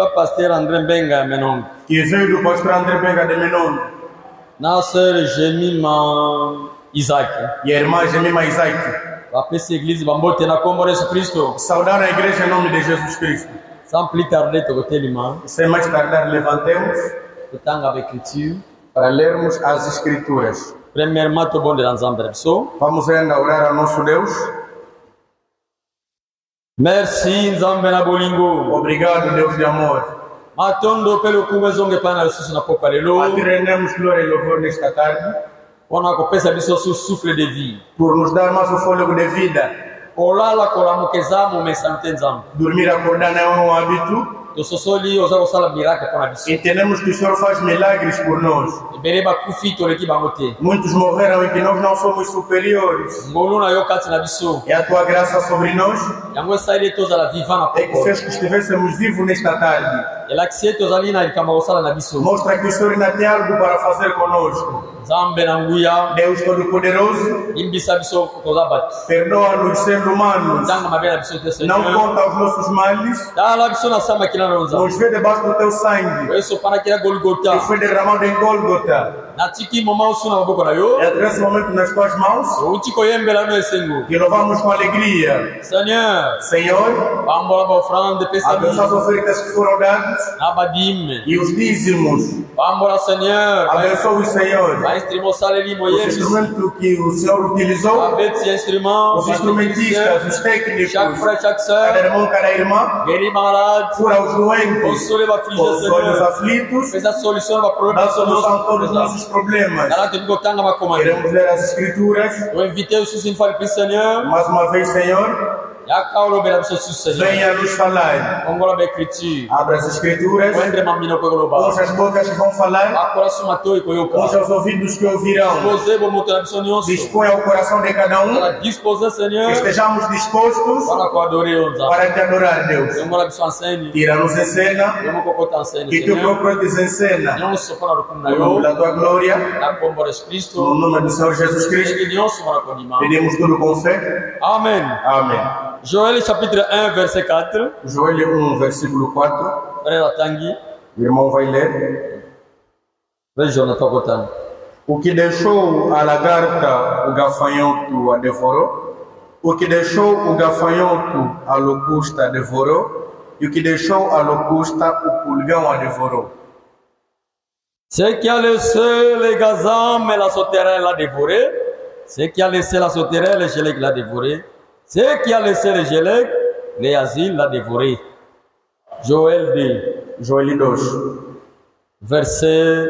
pasteur André Benga Menon. qui veio do pastor André Benga de Menon, Na sœur Jemima Isaac. e a irmã Gemima Isaac. A peça église Bambote na Combo de Jesus Cristo. Saudar a igreja em nome de Jesus Cristo. Sans plus tarder, tu côté l'imam. Sem mais tardar, levantemos Le temps avec l'écriture. para lermos as Escrituras. Premièrement, tu bon de l'ensemble. So, Vamos ainda orar ao nosso Deus. merci Nzambe na bolingo. Obrigado, Deus de amor. Matondo pelo kumezonge pana Jesus na popa A ti lelo. rendemos glória e louvor nesta tarde, Ona kopesa biso su souffle de vie. por nos dar mais o fôlego de vida. Kolala kolamukezamo mesante Nzambe. Dormir acordar não é um hábito. To sosoli oza kosala miracle pana biso. Entendemos que o Senhor faz milagres por nós. Ebele bakufi toleki bango te. Muitos morreram e que nós não somos superiores. Ngolu na yo kati na biso. É a tua graça sobre nós Yango esaili tozala vivant na é que popo. fez que estivéssemos vivos nesta tarde. Elakisi tozali na likambo kosala na biso. Mostra que o Senhor ainda tem algo para fazer conosco. Nzambe na nguya. Deus Todo-Poderoso, Imbisa biso toza bato. perdoa-nos sendo humanos. Tanga mabe na biso te Não Seigneur. conta os nossos males. Tala biso na samba kila na Nzambe. Nos vê debaixo do teu sangue, Yesu pana kila que Golgotha. foi derramado em Gólgota. Natiki moma usu na maboko na yo. É nesse momento nas tuas mãos Uti koyembela no esengo. que louvamos com alegria. Seigneur, Senhor, pambola ba ofrande pesa abençoa as ofertas que foram dadas na badime. e os dízimos. Pambola Seigneur. Abençoa o Senhor. Ba instrumento saleli Os moyebi. instrumentos que o Senhor utilizou, Abeti instrumento. os instrumentistas, os técnicos, Chaque frère, chaque cada sœur. irmão, cada irmã, Guéri malade. cura os doentes, Console ba aflige console os Seigneur. aflitos, Fez a solução ba problema. dá solução a todos os nossos problemas. Ela tem que tanga ba comando. Queremos ler as Escrituras. Eu invitei o Susin Fale para Seigneur. Mais uma vez, Senhor, Ya kaulo bela biso su Seigneur. venha nos falar. Kongola ba écriture. Abra as Escrituras, Wendre mamino ko globa. ouça as bocas que vão falar, Akora suma toi ko yoka. ouça os ouvidos que ouvirão. Disposer bo moto na biso nyonso. Dispõe ao coração de cada um, Ela disposer que Seigneur. estejamos dispostos Para ko adorer o Nzambe. para te adorar, Deus. Kongola biso enseigne. Tira-nos em cena Eu não kokota enseigne e tu Seigneur. próprio te ensena. Nyonso para rukum na No nome yo. da tua glória, Na kombo de Cristo. no nome do Senhor Jesus Cristo, Cristo nyonso para konima. pedimos tudo com fé. Amen. Amém. Joël chapitre 1 verset 4. Joel 1, versículo 4. Frère Tanguy. O irmão vai ler. Frère Jonathan Kotan. O que deixou a lagarta, o gafanhoto a devorou. O que deixou o gafanhoto, a locusta devorou. E o que deixou a locusta, o pulgão a devorou. Ce qui a laissé les gazans, la sauterelle l'a dévoré. Ce qui a laissé la sauterelle, les gélèques l'a dévoré. Ce qui a laissé les gélèques, les asiles l'a dévoré. Joël 2, Joel 2. verset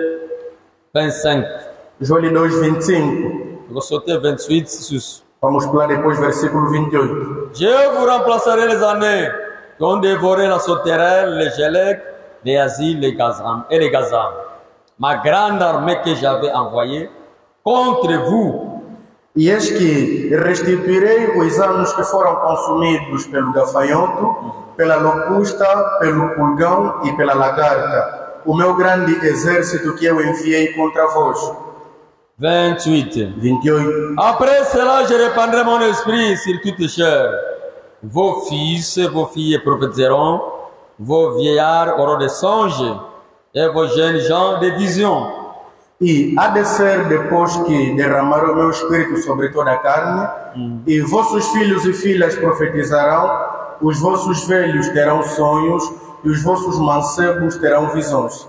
25. Joel 2, 25. Je vais sauter 28 sus. Vamos pular depois versículo 28. Je vous remplacerai les années qui ont dévoré la sauterelle, les gélèques, les asiles, les gazans et les gazans. Ma grande armée que j'avais envoyée contre vous. E eis que restituirei os anos que foram consumidos pelo gafanhoto, pela locusta, pelo pulgão e pela lagarta, o meu grande exército que eu enviei contra vós. 28. 28. Après cela, je répandrai mon esprit sur toutes chair. Vos fils et vos filles prophétiseront, vos vieillards auront des songes, et vos jeunes gens des visions. E há de ser depois que derramar o meu espírito sobre toda a carne, e vossos filhos e filhas profetizarão, os vossos velhos terão sonhos, e os vossos mancebos terão visões.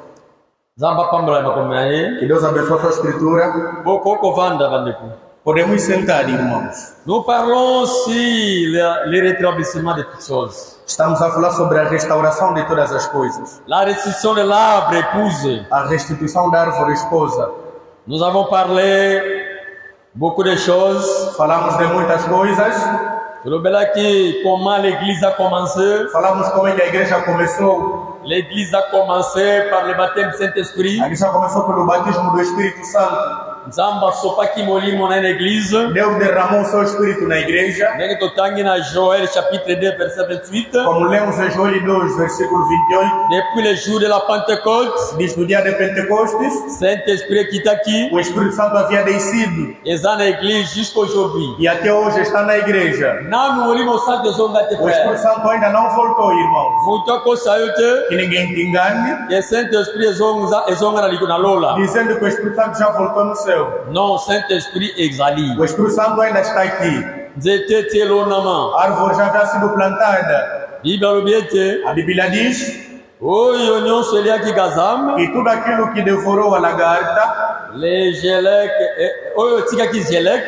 Zamba pambala makomaye. Que Deus abençoe a sua escritura. Boko kovanda bandeku. Podemos sentar, irmãos. Nous parlons aussi le rétablissement de toutes choses. Estamos a falar sobre a restauração de todas as coisas. La restitution de l'arbre épouse. A restituição da árvore esposa. Nous avons parlé beaucoup de choses. Falamos de muitas coisas. Comment l'église a commencé. Falamos como é que a igreja começou. L'église a commencé par le baptême du Saint-Esprit. A igreja começou pelo batismo do Espírito Santo. Nzamba sopaki molimo na église. Deus derramou o seu espírito na igreja. Ndenge totangi na Joël chapitre 2 verset 28. Como lemos em Joel 2, versículo 28. Depuis le jour de la Pentecôte, Diz no dia de Pentecostes, Saint-Esprit kitaki o Espírito Santo havia descido. eza na église jusqu'aujourd'hui. E até hoje está na igreja. Nanu molimo santo zonga te O Espírito frère. Santo ainda não voltou, irmãos. Mutu akosayo te. Que ninguém te engane, Que Saint-Esprit ezonga na lola. dizendo que o Espírito Santo já voltou no céu. Non, Saint-Esprit exali. O Espírito Santo ainda está aqui. Nzete te lonama. A árvore já havia sido plantada. Biblia lobiete. A Bíblia diz Oyo nyonso eliaki gazam. que tudo aquilo que devorou a lagarta, Le gelek. Oyo tikaki gelek.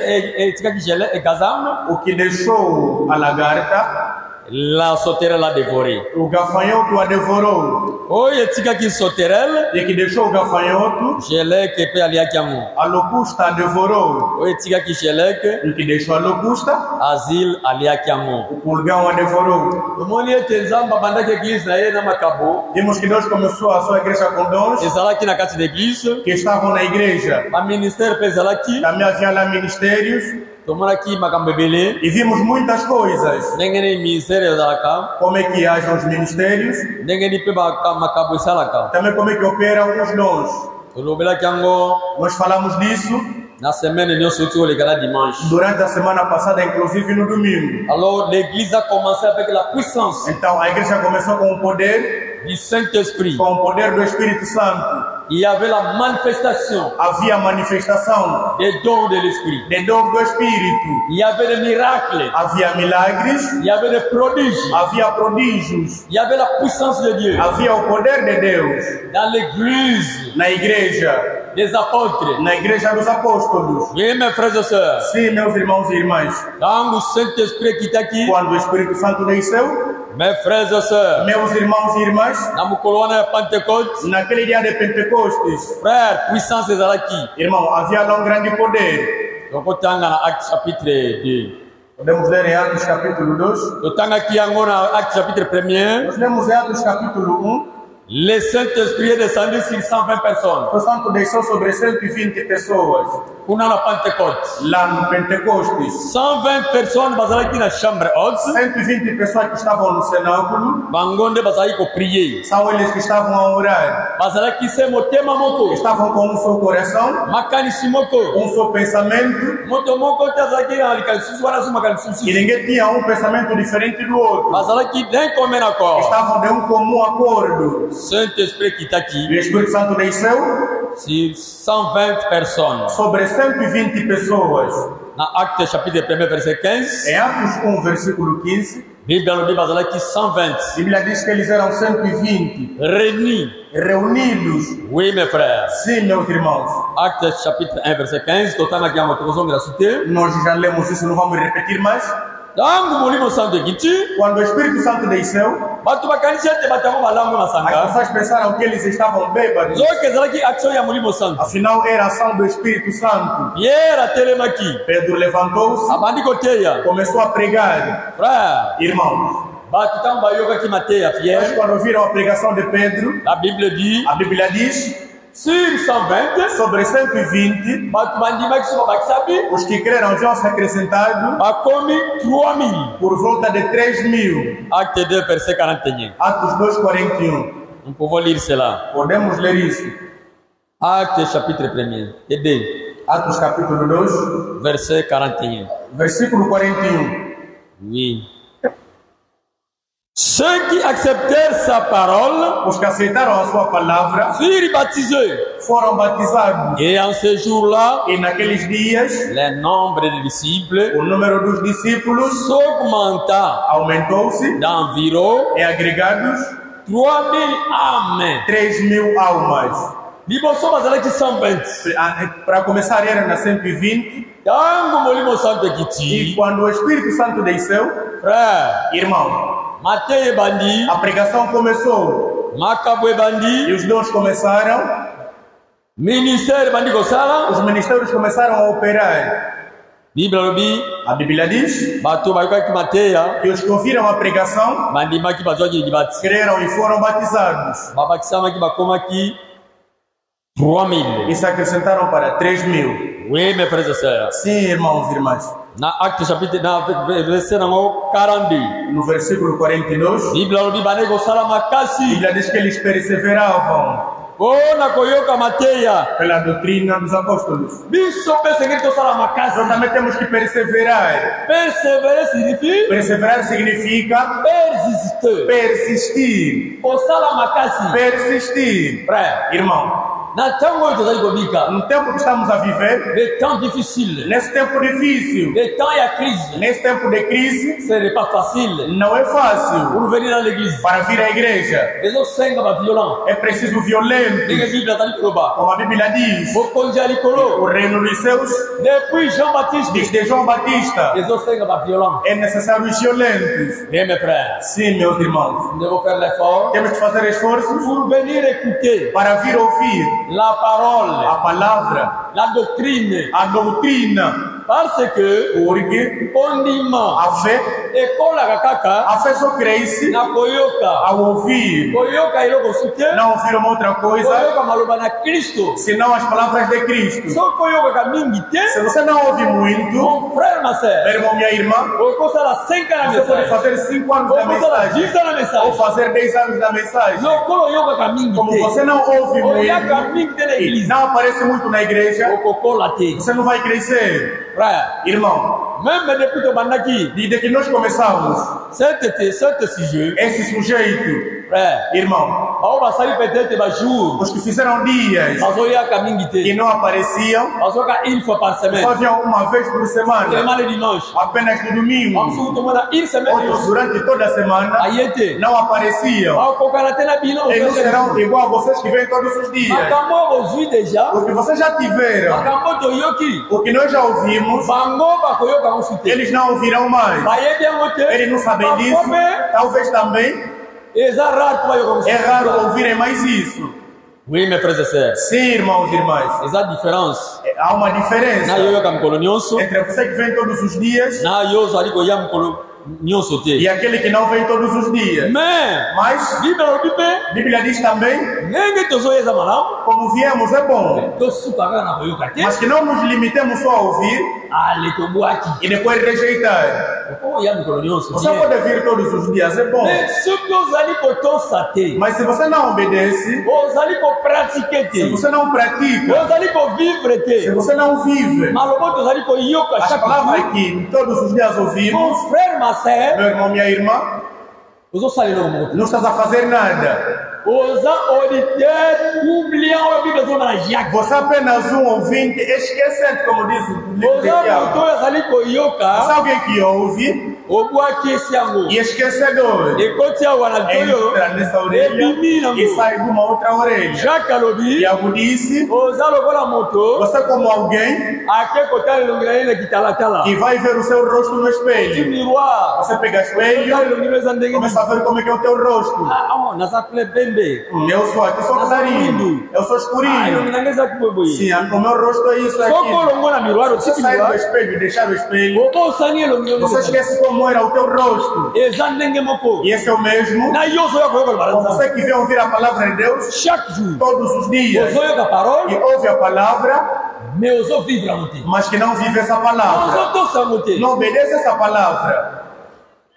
Tikaki gelek gazam. o que deixou a lagarta, La sauterelle a dévoré. o gafanhoto a devorou. Oyo tikaki sauterelle. E que deixou o gafanhoto, Gelek pe aliaki yango. a locusta a devorou. Oyo tikaki gelek. E que deixou a locusta, Asile aliaki yango. o pulgão a devorou. Tomoni ete nzamba bandaki église na ye na makabo. Vimos que Deus começou a sua igreja com dons Ezalaki na kati d'église. que estavam na igreja. Ba ministère pe ezalaki. Também havia lá ministérios Tomonaki makambo ebele. e vimos muitas coisas. Ndenge nini ministère ezalaka. Como é que agem os ministérios, Ndenge nini pe makambo esalaka. também como é que operam os dons. Tolobelaki yango Nós falamos disso na semaine nyonso ti oleka na dimanche. durante a semana passada, inclusive no domingo. Alors l'église a commencé avec la puissance Então a igreja começou com o poder, du Saint-Esprit. com o poder do Espírito Santo. Il y avait la manifestation Havia manifestação des dons de l'Esprit. de dons do Espírito. Il y avait des miracles. Havia milagres, Il y avait des prodiges. havia prodígios, Il y avait la puissance de Dieu. havia o poder de Deus Dans l'église na igreja, des apôtres. na igreja dos apóstolos. Oui, mes frères et sœurs. Sim, meus irmãos e irmãs, Quand le Saint-Esprit qui t'a qui, quando o Espírito Santo desceu, mes frères et sœurs, meus irmãos e irmãs, dans mon colonne Pentecôte, naquele dia de Pentecostes, frère, puissance est là qui. irmão, havia lá um grande poder. Donc, on tanga na Acte chapitre 2. Podemos ler em Atos capítulo 2. On tanga qui yango na Acte chapitre 1er. Nós lemos em Atos capítulo 1. Le Saint-Esprit est descendu sur 120 personnes. O Santo desceu sobre 120 pessoas Pour na Pentecôte. lá no Pentecostes. 120 personnes basalaki na chambre haute. 120 pessoas que estavam no cenáculo Bangonde basali ko prier. são eles que estavam a orar. Basalaki se motema moko. Estavam com um só coração, Makanisi moko. um só pensamento, Moto moko tazaki na likanisusu wana su e makanisusu. ninguém tinha um pensamento diferente do outro. Bazalaki d'un commun accord. Estavam de um comum acordo. Saint-Esprit qui t'a qui E o Espírito Santo desceu sur 120 personnes. sobre 120 pessoas. Dans Acte chapitre 1 verset 15, Em Atos 1, versículo 15, Bible nous bazalaki 120 a Bíblia diz que eles eram 120 réunis. reunidos. Oui mes frères. Sim, meus irmãos, Acte chapitre 1 verset 15, totana qui a motokozon gratuité. nós já lemos isso, não vamos repetir mais. Dangu molimo santo kiti, Quando o Espírito Santo desceu, batu bakanisa te batango balango na as sanga. pessoas pensaram que eles estavam bêbados. Zoke zalaki action ya molimo santo. Afinal, era a ação do Espírito Santo. Pierre atelemaki. Pedro levantou-se, Abandi koteya. começou a pregar. Frère, Irmãos, batu tango bayoka ki mateya mas Pierre. quando ouviram a pregação de Pedro, La Bible dit a Bíblia diz, sur 120 sobre 120, batu bandimaki so bakisabi os que creram já se acrescentados bakomi 3000. por volta de 3.000. Acte 2 verset 41. Atos 2,41. Nous pouvons lire cela. Podemos ler isso. Acte chapitre 1er et 2 Atos capítulo 2, verset 41. versículo 41. Oui. Ceux qui acceptèrent sa parole Os que aceitaram a sua palavra furent baptisés. foram batizados. Et en ce jour-là, E naqueles dias, le nombre de disciples o número dos discípulos s'augmenta aumentou-se d'environ e agregados 3000 âmes. 3.000 almas. Liboso bazalaki 120. Para começar, era na 120. Tango molimo santo E kiti. quando o Espírito Santo desceu, Frère, irmão, Mateus bandi, a pregação começou. Makabwe E bandi, os dons começaram. ministère bandi kosala. Os ministérios começaram a operar. Bible lobi, A Bíblia diz bato bayokaki mateya, que os que ouviram a pregação bandimaki bazwaki libati. creram e foram batizados. Babakisamaki bakomaki 3000. E se acrescentaram para 3.000. Oui, mes frères et sœurs. Sim, irmãos e irmãs. Na Acte chapitre, na verset nango 42. No versículo 42, Bible alobi baneko sala a makasi. Bíblia diz que eles perseveravam Bona koyoka mateya. pela doutrina dos apóstolos. Biso persegui to sala makasi. Nós também temos que perseverar. Perseverer signifie Perseverar significa persister. persistir. O sala makasi. Persistir. Frère, Irmão, na tango oyo tozali kobika. no tempo que estamos a viver, Les temps difficiles. nesse tempo difícil, Les temps ya crise. nesse tempo de crise, Ce n'est pas facile não é fácil pour venir dans l'église. para vir à igreja. ezosenga ba violent. É preciso violento, Ndenge Bible azali koloba. como a Bíblia diz. Bokonzi ya O likolo. reino dos céus, Depuis Jean-Baptiste. desde João Batista, ezosenga ba violent. é necessário os violentos. Bien mes frères. Sim, meus irmãos. Nous devons faire l'effort Temos que fazer esforços pour venir écouter para vir ouvir la parole, a palavra, la doctrine. a doutrina, Parce que porque kondima a fé ekolaka kaka só cresce na koyoka. ao ouvir, Koyoka eloko sute. não ouvir uma outra coisa, Koyoka maloba na Kristo. senão as palavras de Cristo. So koyokaka mingi te. Se você não ouve muito, Mon frère, ma sœur. meu irmão, minha irmã, okosala 5 ans na você pode message. fazer 5 anos da okosala mensagem, 10 ans na ou message. fazer 10 anos da mensagem. lokolo oyokaka mingi Como te. você não ouve oyaka muito, mingi te na e église. não aparece muito na igreja, okokola te. você não vai crescer. Frère, Irmão, même depuis tobandaki desde que nós começamos cet sujet, esse sujeito, frère, irmão, bao basali peut-être bajour os que fizeram dias bazoyaka mingi que te. não apareciam, bazoyoka une fois par semaine. só vinham uma vez por semana, seulement le dimanche. apenas no domingo. bamisuku tomona une semaine Outros durante toda a semana aye te. não apareciam. bakokana te na bino. Eles não serão igual a vocês que vêm todos os dias. makambo bozwi déjà. O que vocês já tiveram, makambo toyoki. o que nós já ouvimos, bango bakoyoka mosu te. eles não ouvirão mais. bayebi yango te. Eles não sabem disso. Bakome, Talvez também eza rare po bayoka mosu é te. raro ouvirem mais isso. Oui, mes frères et sœurs. Sim, irmãos e irmãs. Eza différence. Há uma diferença Na yo yoka mokolo nyonso. entre você que vem todos os dias Na yo ozali koya mokolo nyonso te. e aquele que não vem todos os dias. Mais, Mas Bible olobi pe, a Bíblia diz também, ndenge tozoyeza malamu, como viemos é bom, tosuka kaka na koyoka te. mas que não nos limitemos só a ouvir Ale tobwaki. e depois rejeitar. Okoya mokolo nyonso Você te. pode vir todos os dias, é bom, Mais soki ozali kotosa te, mas se você não obedece, ozali kopratike se te, você não pratica, ozali kovivre se te, você não vive malobo tozali koyoka as chaque palavras jour. que todos os dias ouvimos, Mon frère, ma sœur, meu irmão, minha irmã, ozosalela eloko moko te. não estás a fazer nada. oza auditeur oubliant oyo bible ezoloba na Jacques. Você é apenas um ouvinte esquecendo, como diz o livro de oza moto Tiago. oyo azali Você é koyoka alguém que ouve obwaki esi yango e esquecedor. ekoti awa na toyo Entra nessa orelha ebimi e nango. sai de uma outra orelha. Jacques alobi Tiago disse, oza lokola moto você como alguém ake kotala elongi na ye na kitalatala que vai ver o seu rosto no ti espelho. miroir Você pega espelho, otala elongi no eza ndenge nini. começa a ver como é que é o teu rosto. naza ple pembe. Eu sou aqui, sou clarinho. Eu sou elongi escurinho. nanga eza kiboyeboye. Sim, o meu rosto é isso soko aqui. olongo na miroir Você otiki sai do miroir espelho, deixar o espelho. obo osani elongi Você no esquece como era o teu rosto. eza ndenge moko E esse é o mesmo. na yo ozoyoka koyoka loba na Com nzambe. você que vem ouvir a palavra de Deus chaque jour todos os dias. ozoyoka E parole ouve a palavra, mais ozovivre yango te. mas que não vive essa palavra. ozotosa yango te. Não obedece essa palavra.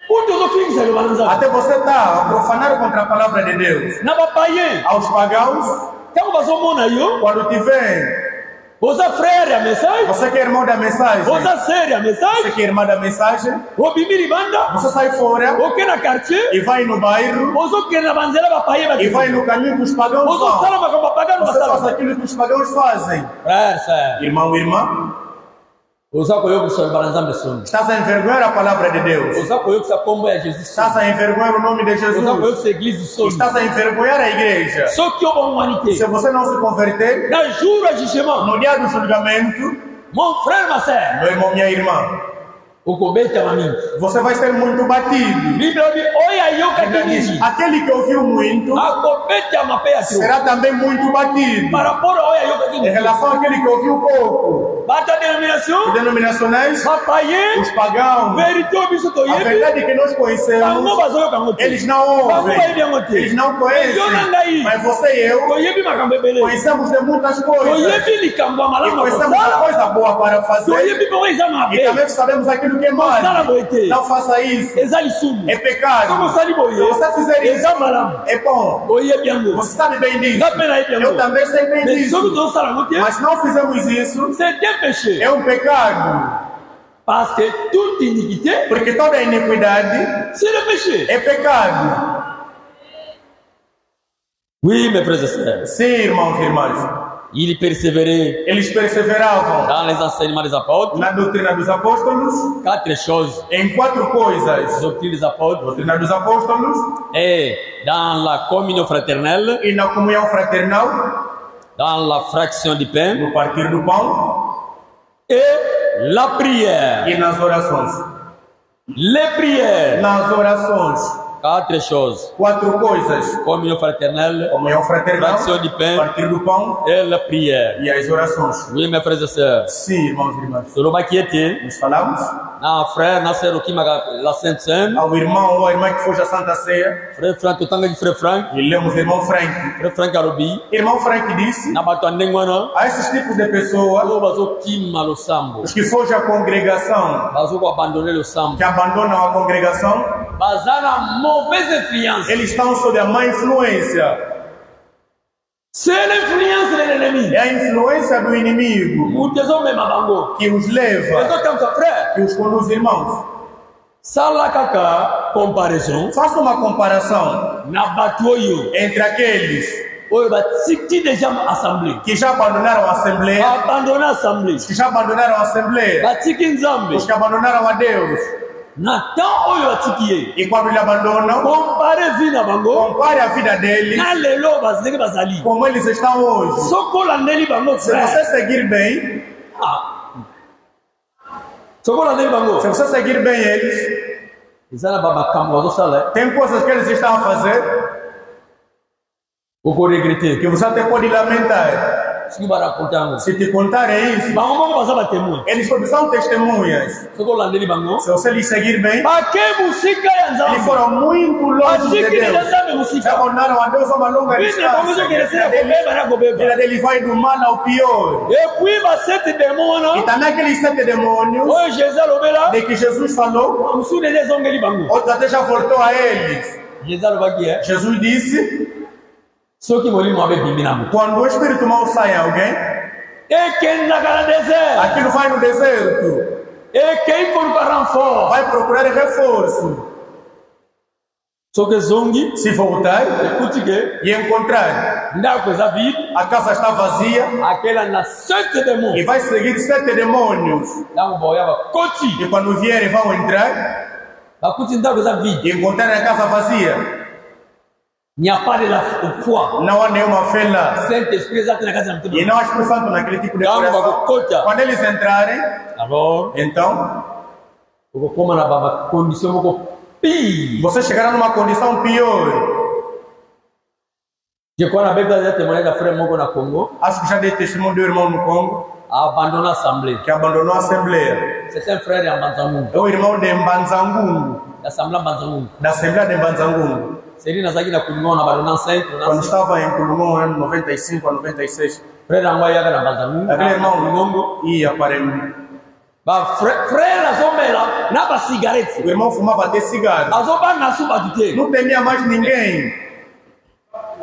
kutu ozofingisa eloba na nzambe. Até você está a profanar contra a palavra de Deus. na bapaye Aos pagãos, ntango bazomona yo quando te vem, oza frère ya message, você que é irmão da mensagem, oza sere ya você message, que é irmã da mensagem, obimi libanda você sai fora oke na quartier e vai no bairro ozokende na banzela bapaye e vai no caminho que os pagãos ozosala vão. makambo bapagano Você faz basala. aquilo que os pagãos fazem. frère sœur, Irmão, irmã, oza koyokisa loba na nzambe soni, estás a envergonhar a palavra de Deus. oza koyokisa kombo ya jésus Estás soni, a envergonhar o nome de oza Jesus. koyokisa église soni. Estás a envergonhar a igreja. soki obongwani te Se você não se converter, na jour ya jugement, no dia do julgamento, mon frère ma sœur, meu irmão, minha irmã, okobetama mingi. você vai ser muito batido. bible obi oyo ayokaki Bíblia diz, mingi aquele que ouviu muito akobetama mpe ya tro será também muito batido. par rapport a oyo ayokaki Em mingi. relação àquele que ouviu pouco, Bata denominação. Denominacionais, Papaye. os pagãos, Vérité biso to a yebi. verdade que nós Bango conhecemos, bazoyo kangote. eles não ouvem, eles não conhecem. Mas você e eu To yebi makambo ebele. conhecemos de muitas To coisas. yebi likambo E malamu conhecemos a kosala. coisa boa para To fazer. yebi bo eza E mabe. também sabemos aquilo que é mal. Sala boite. Não faça isso. Eza lisumu. É pecado. Somo sali Se boye. você fizer isso, Eza malamu. é bom. To yebi yango. Você sabe bem disso. Na pena yebi Eu yango. também sei bem Mais soki disso. to sala ngote. Mas não fizemos isso, C'est un péché. é um pecado. Parce que toute iniquité, Porque toda iniquidade c'est le péché. é pecado. Oui, mes frères et sœurs. Sim, irmãos e irmãs. Il persévérait Eles perseveravam dans les enseignements des apôtres. na doutrina dos apóstolos 4 choses. em 4 coisas. Doctrine des apôtres. Doutrina dos apóstolos Et dans la communion fraternelle, e na comunhão fraternal, dans la fraction du pain no partir do pão et la prière. e nas orações. Les prières. Nas orações, 4 choses. 4 coisas. Communion fraternelle Comunhão fraternal, Fração de pão. partir do pão et la prière. e as orações. Oui, mes frères et sœurs. Sim, irmãos e irmãs. Toloba qui était, Nós falamos na frère, na sœur, qui m'a la Sainte Seine. ao irmão ou à irmã que foge à Santa Ceia, Frère Franck, tu t'engages frère Franck. e lemos irmão Frank. Frère Franck Arobi. Irmão Frank disse Na bato andengwana. a esses tipos de pessoas, Alo bazo kima lo sambo. os que fogem à congregação, Bazo ko abandonner le sambo. que abandonam a congregação, Bazana mauvaise influence. eles estão sob a má influência. C'est l'influence de l'ennemi. É a influência do inimigo Mutezo mema bango. que os leva, Ezo comme ça frère. que os conduz, irmãos. Sala kaka comparaison. Faça uma comparação Na batoyo. entre aqueles Oyo batiki déjà assemblée. que já abandonaram a Assembleia, Abandonner assemblée. os que já abandonaram a Assembleia, Batiki nzambe. os que abandonaram a Deus. Na temps oyo batiki ye. E quando ele abandonam, Compare vie na bango. compare a vida deles Na lelo bazenge bazali. como eles estão hoje. Soko landeli bango Se frère. você seguir bem, Soko landeli bango. se você seguir bem eles, Ezala baba kambo bazo sala. tem coisas que eles estão a fazer Oko regretter. que você até pode lamentar. Siki ba raconter ngo. Se te contarem isso, Bango moko baza ba témoin. eles são testemunhas. Soko landeli bango. Se você lhes seguir bem, Bake musika ya eles nzambe. foram muito longe de Batiki Deus. nzambe Já musika. abandonaram a Deus a uma longa Bine bango zo distância. keresera A vida kobeba na a kobeba. vida dele vai do mal ao pior. Et puis ba sete démon E na. também aqueles 7 demônios Oyo Jésus alobela. de que Jesus falou, Musu de zongeli bango. outros até já voltou a eles. Jésus alobaki eh. Jesus disse, Soki molimo abe bimbi na mutu. quando o espírito mau sai em alguém, Ekendaka na désert. aquilo vai no deserto, Ekei koluka renfort. vai procurar reforço. Soki zongi. Se voltar Écoute que. e encontrar, Ndako eza vide. a casa está vazia Aquela na sete démon. e vai seguir 7 demônios. Ntango baoya bakoti. E quando vierem vão entrar Bakuti ndako eza vide. e encontrar a casa vazia. Il n'y a pas de la foi. Não há nenhuma fé lá. Saint-Esprit eza te na kasi ya motema. E não há Espírito Santo naquele tipo de Ntango coração. bakokota. Quando eles entrarem, Alors, então, okokoma na bacondition moko pire. vocês chegarão numa condição pior. Je crois na Bible eza témoignage da frère moko na Congo. Acho que já dei testemunho do irmão no Congo, A abandonné l'assemblée. que abandonou a Assembleia. C'est un frère de Mbanzangungu. É o irmão de Mbanzangungu, L'assemblée Mbanzangungu. da Assembleia de Mbanzangungu. C'est lui nazaki na Kulungo na abandonné 5. Quando estava em Kulungon, ano 95 a 96, Frère Angwa yaka na Mbanzangungu. aquele irmão Kulungo. ia para ele. Ba frère azomela na ba cigarette. O irmão fumava até cigarro. Azoba na suba dute. Não temia mais ninguém.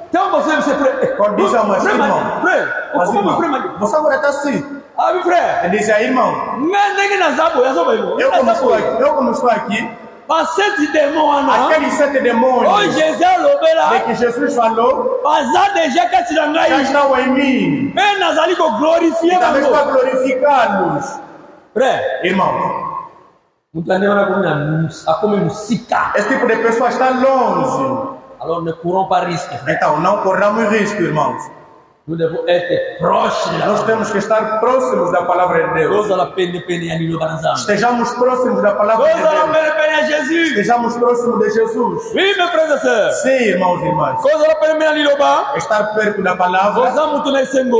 Então você frère. Quando diz a mais irmão, Frère. mas Como irmão, frère? você agora está assim. Ah, meu frère. Ele dizia, irmão, Ndenge na zabo yazoba yo. eu como estou aqui, Ba sete démon ana. aqueles 7 Oh demônios Jésus alobela. de que Jesus falou, Baza déjà kati na já ngai. estão em mim. Mais nazali ko glorifier E também bango. para glorificá-los. Frère. Irmão, Mutane wana akomi musika. esse tipo de pessoa está longe. Alors ne courons pas risque. Então, não corramos risco, irmãos. Nous devons être proches de la Nós temos que estar próximos da palavra de Deus. Goza la pene pene ya nilo banazama. Estejamos próximos da palavra de Goza la Deus. pene pene à Jésus. Estejamos próximos de Jesus. Oui, mes frères et sœurs. Sim, irmãos e irmãs. Quand on permet à l'Iloba, Estar perto da palavra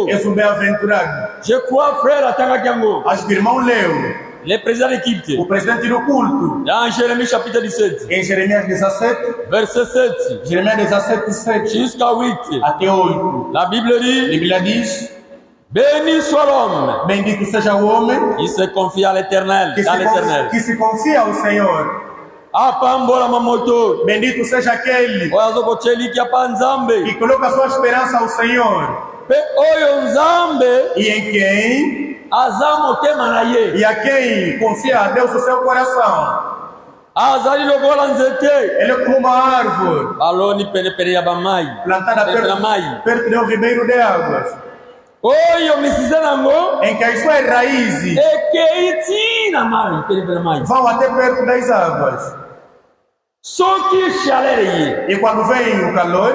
és um bem-aventurado. je crois, frère, à Tangakiango, Acho que o irmão leu, le président d'équipe, o presidente do culto, dans Jérémie chapitre 17, em Jeremias 17, verset 7 Jeremias 17, 7 jusqu'à 8. até 8. La Bible A dit, Bíblia diz: béni soit l'homme bendito seja o homem qui se confie à l'éternel, dans l'éternel. que se confia ao Senhor. Apambola mamoto, Bendito seja aquele oyazo cheli kia panzambe, que coloca sua esperança ao Senhor pe oyo nzambe e em quem azamo tema na ye. e a quem confia a Deus o seu coração. Azali lokola nzete, Ele é como uma árvore aloni pene ya bamai, plantada pene na mai. perto de um ribeiro de águas, Oyo misise nango, em que as suas raízes ekeiti na mai, pene na mai. vão até perto das águas. Soki chaleur ye, E quando vem o calor,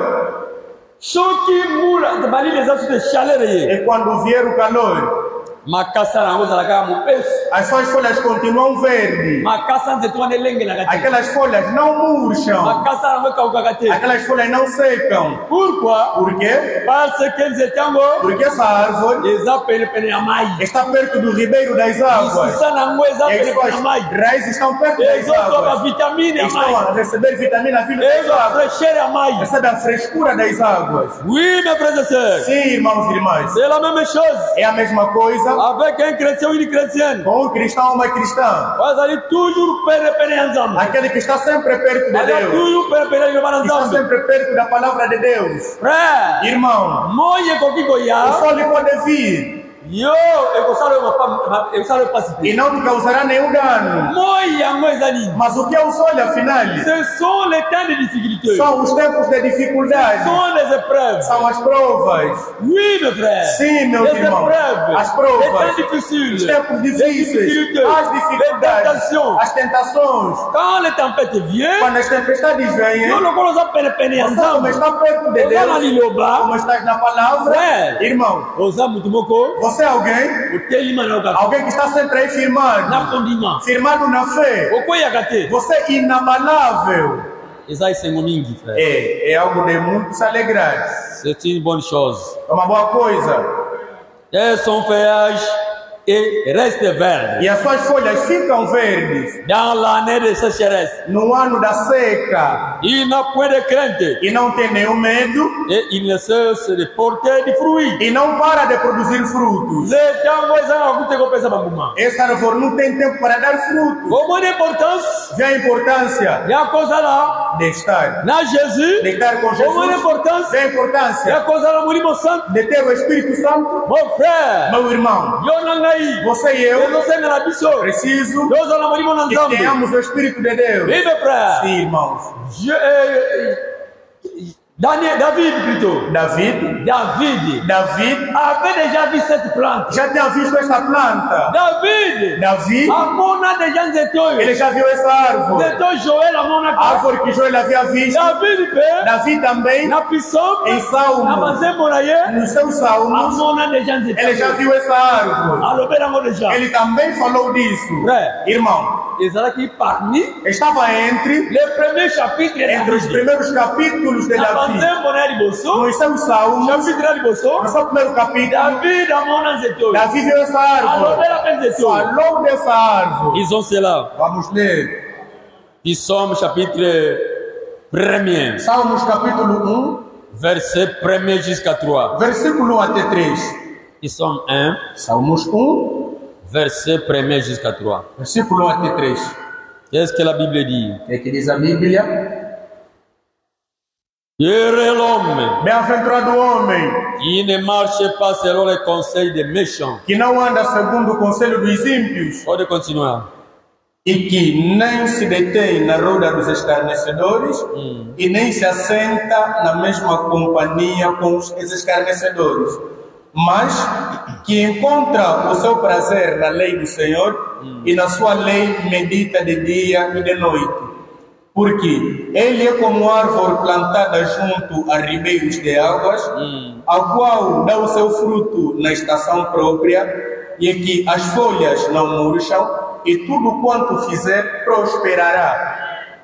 soki mula, bali les asus de chaleur ye. e quando vier o calor, Makasa nango zalaka mupesi. as suas folhas continuam verdes. Makasa nzeto wane lenge na kati. Aquelas folhas não murcham. Makasa nango kauka kate. Aquelas folhas não secam. Pourquoi? Por quê? Parce que nzete yango Porque essa árvore eza pene ya mai. está perto do ribeiro das águas. Isisa nango eza E as pene suas ya mai. raízes estão perto das Ezozoba águas. vitamine ya Estão mai. a receber vitamina vinda das Ezo águas. fraîcheur ya mai. Recebe a frescura das águas. Oui, mes frères et sœurs. Sim, irmãos e irmãs. C'est la même chose É a mesma coisa avec un chrétien ou une chrétienne. com um cristão ou uma cristã. Wazali toujours pene ya nzambe. Aquele que está sempre perto de Wazali Deus. toujours pene ya Que está nzambe. sempre perto da palavra de Deus. Frère, Irmão, moye kokiko o ya. sol pode vir Yo, ekosala opacité. e não te causará nenhum dano. Moye yango ezali. Mas o que é o sol, afinal? Ce sont les temps de difficulté. São os tempos de Ce dificuldade. sont les épreuves. São as provas. Oui, mes frères. Sim, meus Les irmãos. épreuves. As Les provas. temps difficiles. Os tempos Les difíceis. difficultés. As Les dificuldades. tentations. As tentações. Quand les tempêtes viennent, Quando as tempestades vêm, nous le connaissons pene ya você como nzambe. está perto de Oza na Deus, liloba, como estás na palavra, Frère. irmão, oza mutu moko, você é alguém, otelima na okaka. alguém que está sempre aí firmado, Na kondima. firmado na fé. Okoyaka te. Você é inabalável. Eza esengo mingi, frère. É algo de muito se alegrar. C'est une bonne chose. É uma boa coisa. Et son feuillage et reste vert. E as suas folhas ficam verdes Dans l'année de sécheresse, no ano da seca. il n'a point de crainte E não tem nenhum medo. et il ne cesse de porter du fruit. E não para de produzir frutos. Le tango ezanga kute kopesa bambuma. Essa árvore não tem tempo para dar frutos. Comment d'importance Vê a importância ya kozala de estar. na Jésus. De estar com Comment Jesus. d'importance Vê a ya importância kozala molimo santo. de ter o Espírito Santo. Mon frère, Meu irmão, yo na ngai, você e eu ezosenga na biso. preciso Yozala molimo na que nzambe. tenhamos o Espírito de Deus. Oui, mes frères. Sim, irmãos. David plutôt. David avait déjà vu cette plante. já tinha visto esta planta. David Davi, amona déjà nzete oyo. ele já viu essa árvore. Nzete oyo Joël amona A ka. árvore que Joel havia visto. David pe Davi também, na puissance em na Salmo, banzembo na ye nos seus salmos, amona déjà nzete. ele já viu essa árvore. Alobela yango déjà. Ele também falou disso. Frère, Irmão, ezalaki parmi estava entre les premiers chapitres de os David. primeiros capítulos de Na Davi. banzembo na ye liboso, Nos seus salmos, chapitre na liboso, no seu primeiro capítulo, David amona nzete oyo. Davi viu essa árvore. Alobela pe nzete oyo. Falou dessa árvore. Ils ont cela. Vamos ler. Psaume chapitre 1er, Salmos capítulo verset 1er jusqu'à 3. 1, versículo 1 até 3. Psaume 1, Salmos 1, verset 1er jusqu'à 3. versículo 1 até 3. Qu'est-ce que la Bible dit? É que diz a Bíblia: Heureux l'homme bem-aventurado o homem qui ne marche pas selon les conseils des méchants. que não anda segundo o conselho dos ímpios Pode continuar. e que nem se detém na roda dos escarnecedores e nem se assenta na mesma companhia com os escarnecedores, mas que encontra o seu prazer na lei do Senhor e na sua lei medita de dia e de noite. Porque ele é como árvore plantada junto a ribeiros de águas, a qual dá o seu fruto na estação própria, e que as folhas não murcham, e tudo quanto fizer prosperará.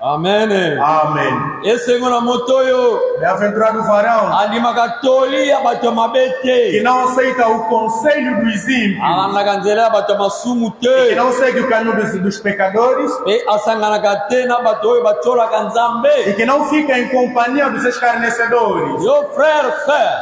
Amen. Amém. Esengona motoyo Bem-aventurado o varão andima katoli abato que mabete não aceita o conselho dos ímpios, alanda nzela abato masumu que te não segue o caminho dos pecadores e asangana katena bato oyo batola e kanzambe. que não fica em companhia dos escarnecedores. Yo frère,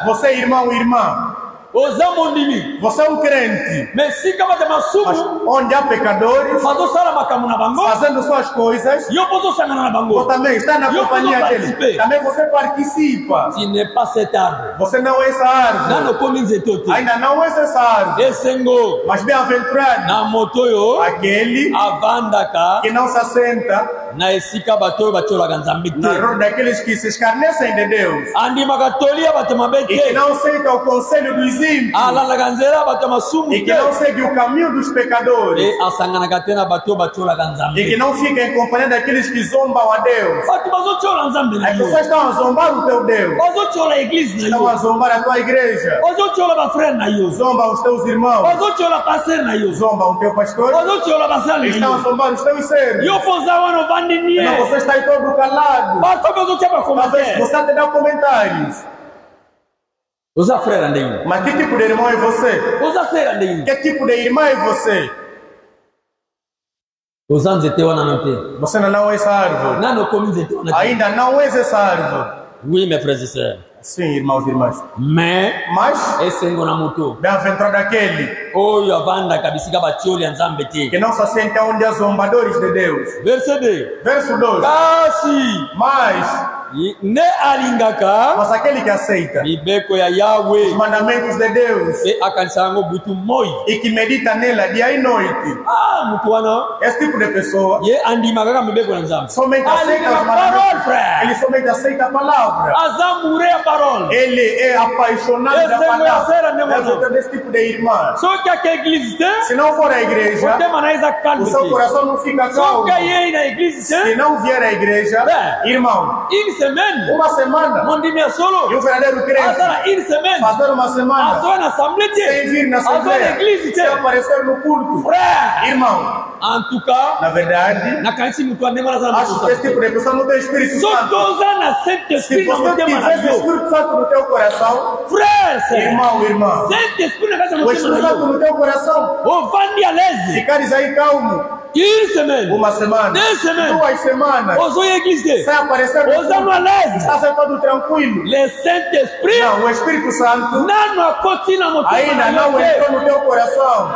Você, irmão, irmã, oza mondimi você é um crente, mais sika bato mas masumu onde há pecadores bazosala makambo na bango fazendo suas coisas, yo bozosangana na você bango. também está na Eu companhia posso deles. participar. Também você participa. Tu n'es pas cet arbre. Você não é essa árvore. Nano komi nzete te. Ainda não é essa árvore. Esengo Mas bem-aventurado na moto yo aquele avandaka que não se assenta na esika bato oyo batiolaka nzambe na te. roda daqueles que se escarnecem de Deus Andimaka tolia bato mabe e que te. não aceita o conselho dos ímpios Alandaka nzela bato masumu e que não te. segue o caminho dos pecadores E asanganaka te na bato oyo batiolaka e que nzambe. não fica em companhia daqueles que zombam a Deus. Bato bazotiola nzambe na As yo. pessoas estão a zombar o teu Deus, Bazotiola eglise na estão a yo. zombar a tua igreja, Bazotiola bafrere na yo. zombam os teus irmãos, Bazotiola paster na yo. zombam o teu pastor, Bazotiola basali na estão a yo. zombar os teus servos. Yo poza wana ovandi Então nie. você está aí todo calado. Bato bazotia Talvez bakomatere. você até dá comentários. Oza frère ndenge. Mas que tipo de irmão é você? Oza frère ndenge. Que tipo de irmã é você? Oza nzete wana no te. Você ainda não é essa árvore. Nano komi nzete wana te. Ainda não és essa árvore. Oui mes frères et sœurs. Sim, irmãos e irmãs. Mais Mas, esengo na moto bem-aventurado aquele oyo avandaka bisika batioli ya nzambe te. que não se assenta onde há zombadores de Deus. Verset 2. Verso 2. Kasi Mas, ne alingaka mas aquele que aceita mibeko ya os Yahweh mandamentos de Deus e akanisaka yango butu moi. e que medita nela dia e noite, Mutu wana esse tipo de pessoa ye andimaka kaka mibeko na nzambe. somente aceita Alingaka os parole mandamentos. frère. Ele somente aceita a palavra. Aza mure ya parole. Ele é apaixonado Esse da é o palavra. Yacera, né, É mano? desse tipo de irmã. Soki aka eglise te Se não for a igreja, otema na eza o calme seu te. coração não fica calmo. Soki ayei na eglise Se te não vier à igreja, É. irmão, une semaine uma semana, mondimi ya e solo um verdadeiro crente, azala une semaine fazer uma semana, azoa na assemblée sem te vir na azoa na assembleia, eglise sem te. aparecer no culto. Frère, Irmão, en tout cas na verdade, nakanisi mutu andema nazala acho que esse tipo de pessoa não tem Espírito soki Santo. oza na saint Se esprit na você motema na tivesse o yo Espírito Santo no teu coração, frère c'est irmão, irmã, saint esprit na kati ya o motema Espírito na Santo yo no teu coração, ovandi à l'aise ficares aí calmo, une semaine uma semana, 2 semaines 2 semanas, ozoya église te sem aparecer no oza no culto, à l'aise está sentado tranquilo. le saint esprit Não, o Espírito Santo nano akoti na motema ainda na não yo te. entrou no teu coração.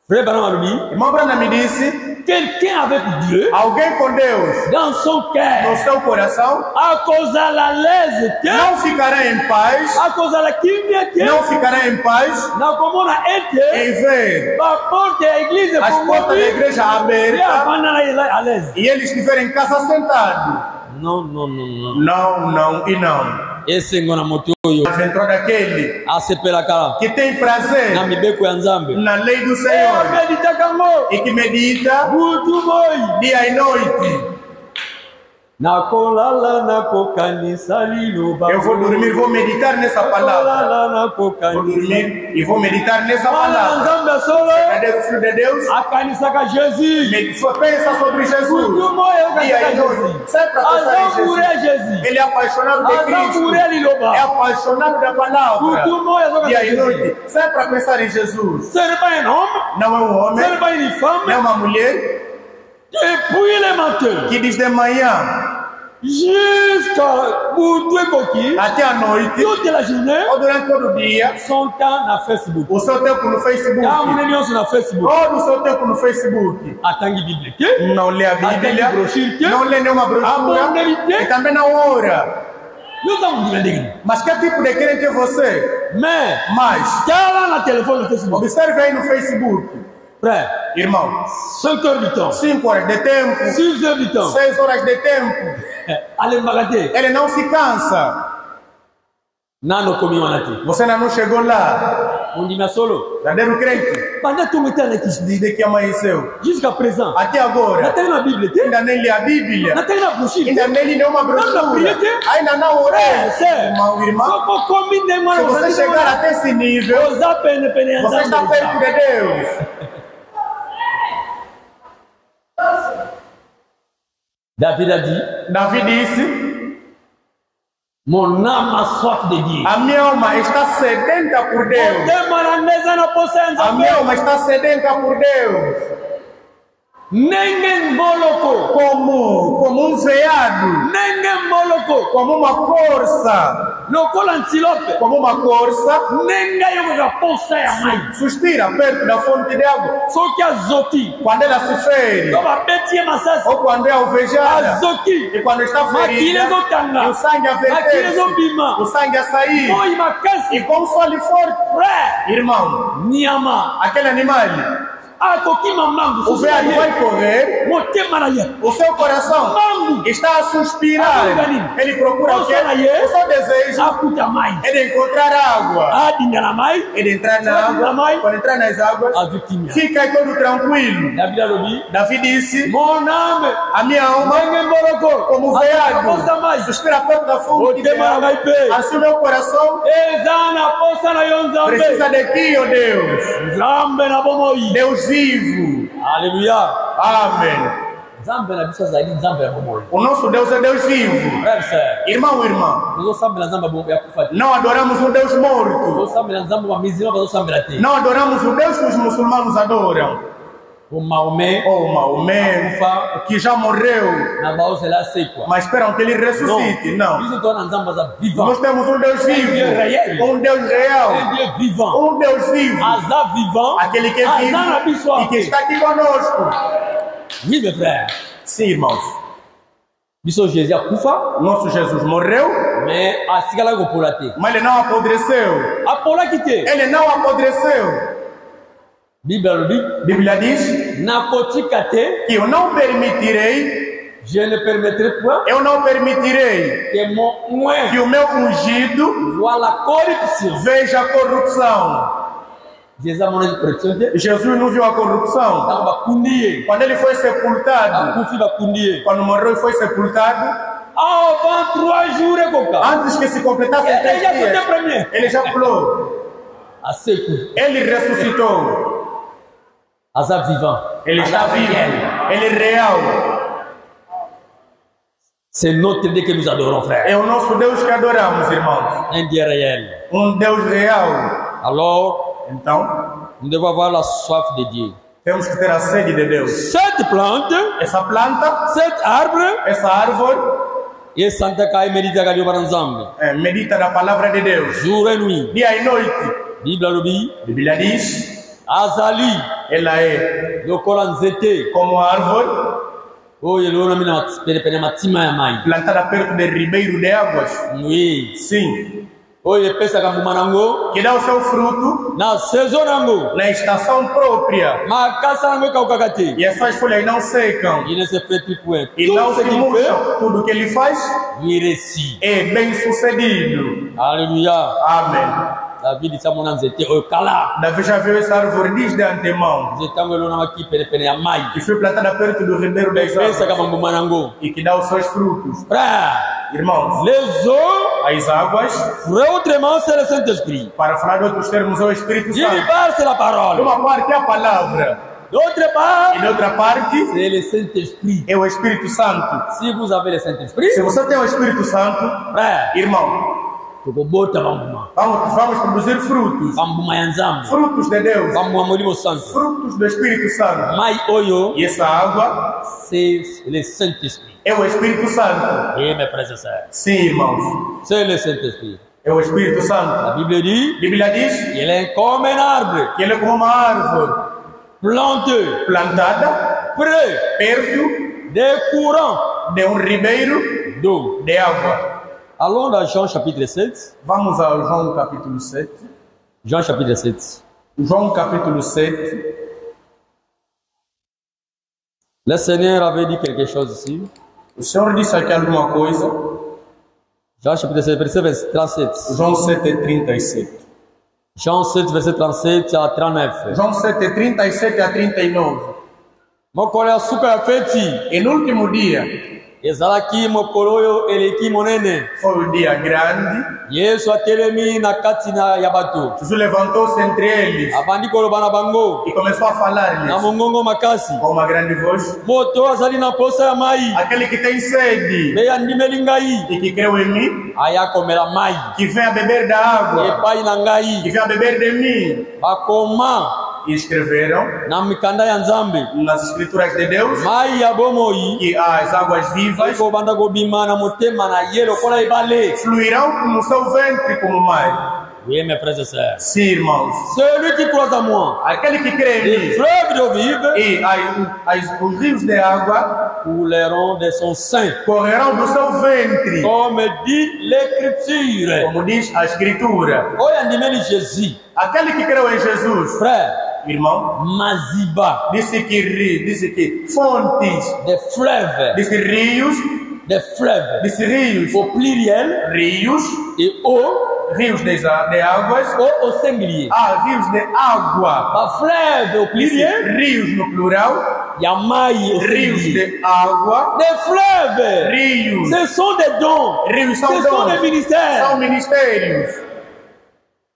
Frère Branham alobi Irmão Brana me disse, quelqu'un avec Dieu alguém com Deus dans son no cœur seu coração akozala à l'aise te não ficará em paz, akozala kimia te não ficará em paz nakomona ete em ver baporte ya église as portas da igreja ye abertas avanda na à l'aise. e ele estiver em casa sentado. Non, non, non, non. Não, não e não. Esengo na moto oyo Aventura daquele asepelaka que tem prazer na mibeko ya nzambe na lei do Senhor ameditaka ngo e que medita butu moi dia e noite. nakolala nakokanisa liloba Eu vou dormir, vou meditar nessa palavra. nakolala Vou nakokanisa dormir e vou meditar nessa mwana na palavra. nzambe solo Cadê o Filho de Deus? akanisaka jésus Só pensa sobre Jesus. butu moi Dia okanisaka e jésus noite. Sempre a pensar em azambure ya Jesus. jésus Ele é apaixonado de azambure ya Cristo. liloba É apaixonado da palavra. butu moi azokaka Dia e jésus. noite. Sempre a pensar em Jesus. Ce n'est pas un homme, Não é um ce homem, n'est pas une não é femme. uma mulher Depuis le matin que diz de manhã jusqu'à Boutouéboki, até a noite, toute la journée, ou durante todo o dia, son temps na Facebook. o seu tempo no Facebook. Quand on est sur na Facebook, Todo o seu tempo no Facebook. attendez Bible. Que? Não lê a Bíblia, Attendez brochure. não lê nenhuma brochura Abonnez-vous. e também não ora. Nous avons dit vendredi. Mas que tipo de crente é você? Mais, Mas, quand on a téléphone na Facebook, observe aí no Facebook, frère, irmão, 5 heures du temps, 5 horas de tempo, 6 heures du temps, 6 horas de tempo, allez m'arrêter. ele não se cansa. Nano komi wanati. Você ainda não chegou lá. On dit ma solo. Verdadeiro crente, Pendant tout le temps, desde que amanheceu jusqu'à présent, até agora, n'attendez la Bible. ainda nem lê a Bíblia, N'attendez la brochure. ainda nem lê nenhuma brochura, ainda não orou. Irmão, irmã, se você chegar até esse nível, você está perto de Deus. David a dit, Davi disse, mon âme a soif de Dieu. a minha alma está sedenta por Deus. A minha alma está sedenta por Deus. Como um veado, como uma corça, como uma corça, suspira perto da fonte de água. Quando ela se fere, ou quando é alvejada, e quando está ferida, e o sangue a verter, o sangue a sair, e como só lhe forte, irmão, aquele animal, o veado vai correr, o seu coração está a suspirar, ele procura o quê? O seu desejo é de encontrar água, é de entrar na água. Quando entrar nas águas, fica aí todo tranquilo. Davi disse, a minha alma, como veado, suspira perto da fonte de água, assim o meu coração precisa de ti, ó Deus, Deus vivo. Aleluia. Amém. O nosso Deus é Deus vivo. Irmão, irmã, não adoramos um Deus morto. Não adoramos o Deus que os muçulmanos adoram. O Maomé, que já morreu, mas esperam que ele ressuscite. Não. Nós temos um Deus vivo, um Deus real, um Deus vivo, aquele que é vivo e que está aqui conosco. Sim, irmãos. Nosso Jesus morreu, mas ele não apodreceu. Ele não apodreceu. Bíblia diz que eu não permitirei, eu não permitirei que o meu ungido veja a corrupção. Jesus não viu a corrupção. Quando ele foi sepultado, quando morreu e foi sepultado, antes que se completasse 3 dias, ele já pulou. Ele ressuscitou. Ele está vivo. Ele é real. C'est notre Dieu que nous adorons, frère. É o nosso Deus que adoramos, irmãos. Un Dieu réel. Um Deus real. Alors, então, nous devons avoir la soif de Dieu. Temos que ter a sede de Deus. Cette plante, essa planta, cet arbre, essa árvore, e Santa Kai medita galho baranzambe. Medita na palavra de Deus. Jour et nuit. Dia e noite. Bíblia diz. Azali, ela é como a árvore plantada perto de ribeiro de águas. Sim. Que dá o seu fruto na estação própria. E as suas folhas não secam. E não se murcham. Tudo que ele faz é bem sucedido. Aleluia. Amém. Davi já viu essa árvore desde antemão, que foi plantada perto do ribeiro das águas e que dá os seus frutos. Irmãos, as águas, para falar de outros termos, é o Espírito Santo. De uma parte é a palavra, e de outra parte é o Espírito Santo. Se você tem o Espírito Santo, irmão, vamos produzir frutos. Frutos de Deus. Frutos do Espírito Santo. E essa água é o Espírito Santo. Sim, irmãos. É o Espírito Santo. A Bíblia diz que ele é como uma árvore plantada perto de um ribeiro de água. Allons dans Jean chapitre 7. Vamos a João capítulo 7. Jean chapitre 7. João capítulo 7. Le Seigneur avait dit quelque chose ici. O Senhor disse aqui alguma coisa. Jean chapitre 7, verset 37. João 7, 37. Jean 7, verset 37 à 39. João 7, 37 a 39. E no último dia, ezalaki mokolo oyo eleki monene. Foi o dia grande. Yesu atelemi na kati na ya bato. Jesus levantou-se entre eles Abandi koloba na bango e começou a na falar-lhes mongongo makasi. com uma grande voz. Moto azali na posa ya mai Aquele que tem sede mpe andimeli ngai e que creu em mim, aya komela mai que venha beber da água, epai na que ngai. venha beber de mim. Bakoma E escreveram na mikanda ya nzambe nas escrituras de Deus mai ya bomoi que as águas vivas ekobanda kobima na motema na ye lokola ebale. fluirão no seu ventre como mar. Oui, mes frères et sœurs. Sim, irmãos. Celui qui croit en moi, Aquele que crê em les mim fleuves d'eau vive e os rios de água couleront de son sein. correrão do seu ventre, Comme dit l'écriture. como diz a escritura. Oya ndimeli Jésus. Aquele que creu em Jesus, Frère, irmão, Maziba, disse que fontes, des fleuves, disse rios, au pluriel, rios, et eau, rios de águas, eau au singulier. rios de água, Pas fleuve au disse pluriel, rios no plural, Yamai au rios singulier. de água, Des fleuves, rios, ce sont des dons, rios ce são sont des dons, ministères. são ministérios.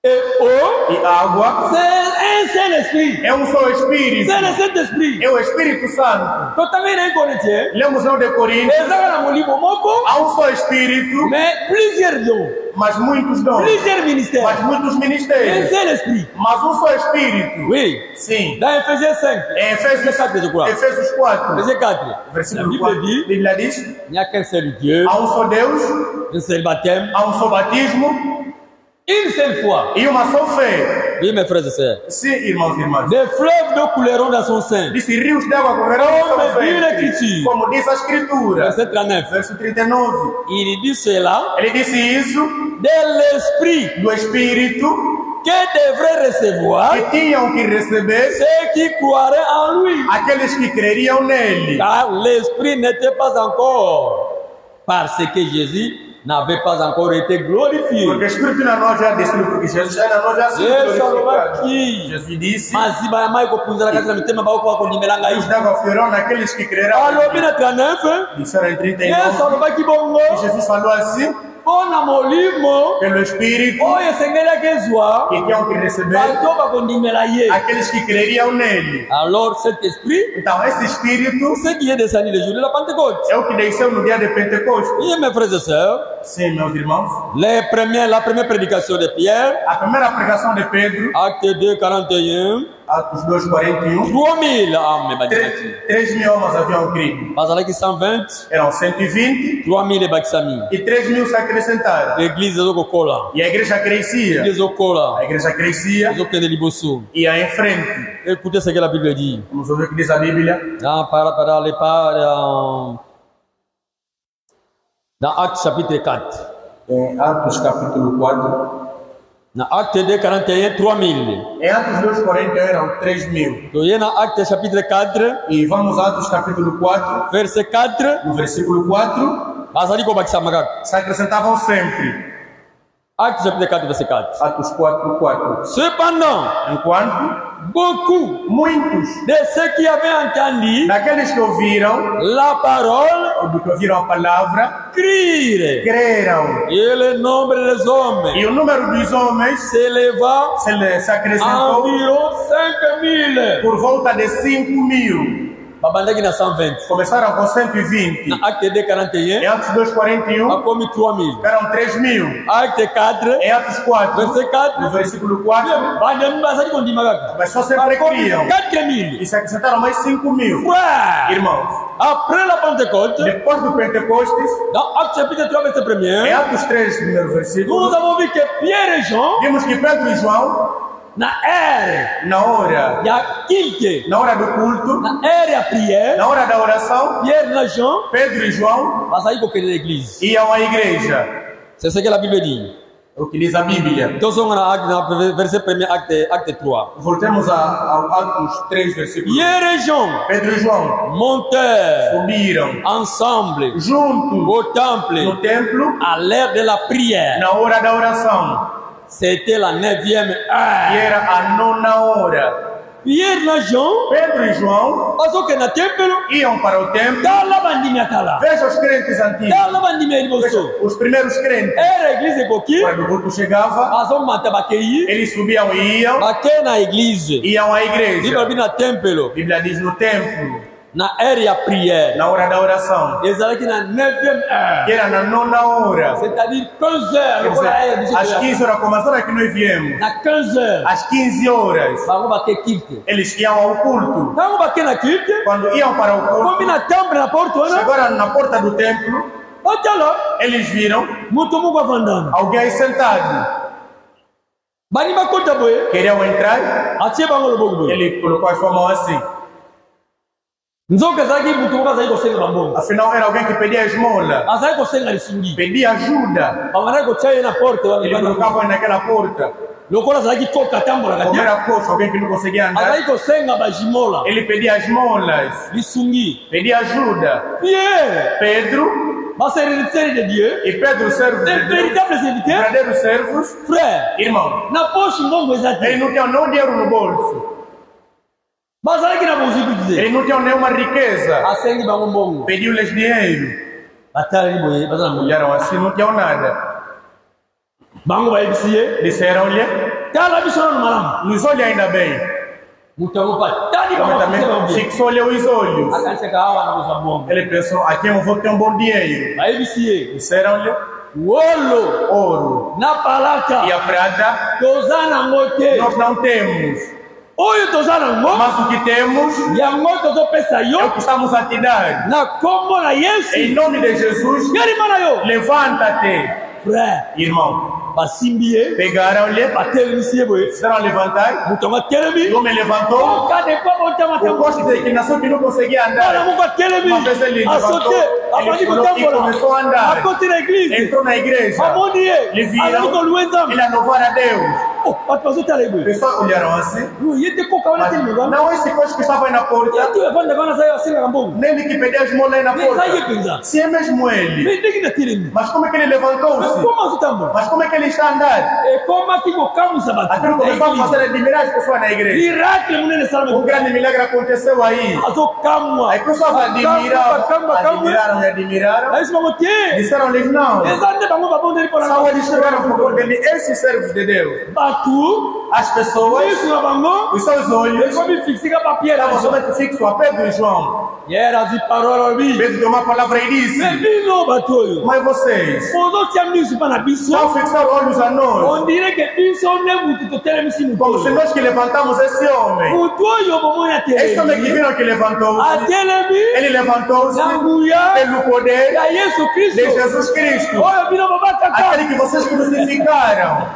Et eau, E água c'est un seul esprit. é um só Espírito, C'est le Saint-Esprit. é o Espírito Santo. Totalement inconnu. Lemos no de Corinto, Ezaka na molimo moko, há um só Espírito, mais plusieurs dons, mas muitos dons, plusieurs mas ministères. muitos Un ministérios, seul esprit. mas um só Espírito. Oui. Sim. Dans Ephésiens 5, Em Efésios 4, je crois. 4, Ephésiens 4. La versículo Bible 4, dit, a Bíblia diz, il n'y a qu'un seul Dieu, há um só Deus, un seul baptême, há um só batismo une seule foi. e uma só fé. Oui, mes frères et sœurs. Sim, irmãos e irmãs. Des fleuves d'eau couleront dans son sein. Disse rios de água correrão no Como seu diz a ventre, Escritura. como diz a Escritura. Verset 39. Verso 39. Il dit cela Ele disse isso de l'esprit do Espírito que devrait recevoir que tinham que receber ceux qui croiraient en lui. aqueles que creriam nele. Car l'esprit n'était pas encore, parce que Jésus n'avait pas encore été glorifié. Porque o Espírito não havia descido, porque Jesus ainda não havia sido Yesu glorificado. alobaki Jesus disse: maziba ya mai kopunzala kati na mitema bao kwa kondimela ngai. rios de água fluirão naqueles que crerão. Alobi na 39, Disseram em 39. Yesu alobaki bongo E Jesus falou assim: mpona molimo pelo Espírito oyo esengelaki ezwa que tinham que receber bato bakondimela ye. aqueles que creriam nele. Alors cet esprit, Então, esse Espírito ce qui est descendu le jour de la Pentecôte. é o que desceu no dia de Pentecostes. Et mes frères et sœurs, Sim, meus irmãos. la première prédication de Pierre, A primeira pregação de Pedro, acte 2, 41, Atos 2, 41, 3000 âmes bakisaki. 3.000 homens haviam crido. Bazalaki 120, Eram 120 3000 bakisami. e 3.000 se acrescentaram. L'église ezokokola, E a igreja crescia. l'église ezokola, A igreja crescia ezokende liboso. ia em frente. Écoutez ce que la Bible dit. Vamos ouvir o que diz a Bíblia. Dans Actes chapitre 4. Em Atos capítulo 4. Dans Acte 2, 41, 3000. Em Atos 2, 41 eram 3.000. Donc, il y a dans Acte chapitre 4, E vamos a Atos capítulo 4, verset 4. no versículo 4. Bazali ko bakisa makaka. Se acrescentavam sempre. Acte chapitre 4, verset 4. Atos 4, 4. Cependant, Enquanto beaucoup muitos de ceux qui avaient entendu daqueles que ouviram, la parole ou do que ouviram a palavra, crient. creram. Et le nombre des hommes E o número dos homens s'éleva se acrescentou environ 5000. por volta de 5.000. Babandaki na 120. Começaram com 120. Na Acte 2, Em 41, Atos 2, 41, akomi 3000. ficaram 3.000. Acte 4, Em Atos 4, verset 4. no versículo 4, Bandami bazali kondima kaka. mas só sempre Akomi criam. 4000. E se acrescentaram mais 5.000. Frère, Irmãos, après la Pentecôte, depois do Pentecostes, dans Acte chapitre 3, verset em 1, Atos 3, primeiro versículo, nous avons vu que Pierre et Jean, vimos que Pedro e João, na ère na hora ya culte, do culto, na ère ya prière, na hora da oração, Pierre na Jean, Pedro e João bazali kokende l'église. iam à igreja. C'est ce que la Bible dit. É o que diz a Bíblia. Então, somos na verset 1, acte 3. Voltemos ao Atos 3, versículo. Pierre et Jean Pedro e João montèrent subiram ensemble juntos au temple no templo à l'heure de la prière. na hora da oração. C'était la 9e E heure. era a 9ª hora. Pierre na Jean, Pedro e João bazoke na tempelo, iam para o templo. tala bandimi atala. Veja os crentes antigos. Tala bandimi eliboso. Veja os primeiros crentes. Era a igreja koki, Quando o culto chegava, bazomata bakei, eles subiam e iam. bake na igreja. Iam à Biba igreja. bina tempelo, A Bíblia diz no templo, na area prière. na hora da oração, Ezalaki na 9e que heure. era na 9ª hora. C'est-à-dire 15 heures. Quer Lokola aya dizer, às biso 15 horas, como as horas que nós viemos, na 15 heures. às 15 horas, Bango bake kilte. eles iam ao culto. Bango bake na kilte. Quando iam para o Komi culto, na tambre na porte wana. chegaram na porta do templo, Otala. eles viram Mutu mungu avandana. alguém sentado. Bani bakota boye. Queriam entrar, Atie bango loboko boye. ele colocou a sua mão assim. Nzoka ezalaki mutu moko azali kosenga bambongo. Afinal, era alguém que pedia esmola, Azali kosenga lisungi. pedia ajuda. Bamandaki kotia ye na porte wana. Ele colocava naquela porta. Lokola azalaki koka atambolaka Como te. era coxo, alguém que não conseguia andar, Azali kosenga bajimola. ele pedia esmolas, Lisungi. pedia ajuda. Pierre. Pedro Baserviteur de Dieu. e Pedro, servos Des de Deus, véritables serviteurs. verdadeiros servos, Frère. irmão, Na poche mbongo eza ele te. não tinha nem dinheiro no bolso, Bazalaki na bozibu te. ele não tinha nenhuma riqueza, Asengi bango mbongo. pediu-lhes dinheiro, Batalaki boye bazala mbongo. olharam assim, não tinham nada, Bango bayebisi ye. disseram-lhe, Tala biso nanu malamu. nos olhe ainda bem, Mutu yango pa. Tali bango mas afise bango também bien. fixou-lhe os olhos, Akanisaka awa na kozwa mbongo. ele pensou, aqui eu vou ter um bom dinheiro, Bayebisi ye. disseram-lhe, Wolo. ouro Na palaka. e a prata Toza nango te. nós não temos, Oyo toza nango. mas o que temos Yango tozopesa é o yo. que estamos a te dar, Na kombo na Yesu. em nome de Jesus, Yarima na yo. levanta-te, Frère. irmão. Basimbi ye. Pegaram-lhe, Batelemisi ye boye. fizeram levantar, Mutu yango o atelemi. homem levantou, Kade kwa botama eu gosto de inclinação que não conseguia Bana andar, mungu atelemi. uma vez ele levantou, Asote. Abandi ele pulou e kotambola. começou a andar, Akoti na eglise. entrou na igreja, Amoni ye. Ele viram. Azali koluwa nzambe. ele louvar a Deus, Oh, bato bazotala ye as boye. pessoas olharam assim, Yo, ye te koka wana mas telemi wana. não esse coisa que estava aí na porta, Ye tu evanda wana zayo asengaka mbongo. nem ele que pedia as mãos aí na Mais eza ye porta, penza. se é mesmo ele, Mais ndenge na telemi. mas como é que ele levantou-se, Koma azotambola. mas como é que ele está a andar, Ekomaki kokamwisa bato. aquilo começou a fazer admirar as pessoas na igreja, Miracle munene salama. um grande milagre aconteceu aí, Azokamwa. as pessoas admiraram e admiraram, Ayisi bango te. disseram-lhes não, Eza nde bango babondeli mpona só eles chegaram por conta dele, esses servos de Deus, bato. as pessoas, Miso na bango. os seus olhos Ekomi fixika papier na estavam bango. somente fixos a Pedro e João. Yera azi parole olobi. Pedro deu uma palavra e Me disse, bino bato oyo. mas vocês Bozotia miso mpa na biso. não fixaram olhos a nós, On dirait que biso nde mutu totelemisi mutu como se oyo. nós que levantamos esse homem, Mutu oyo bomoni esse homem que atelemi. viram que levantou-se, Atelemi. ele levantou-se Na nguya. pelo poder Ya Yesu de Kristo. Jesus Cristo, Oyo bino babakaka. aquele que vocês crucificaram.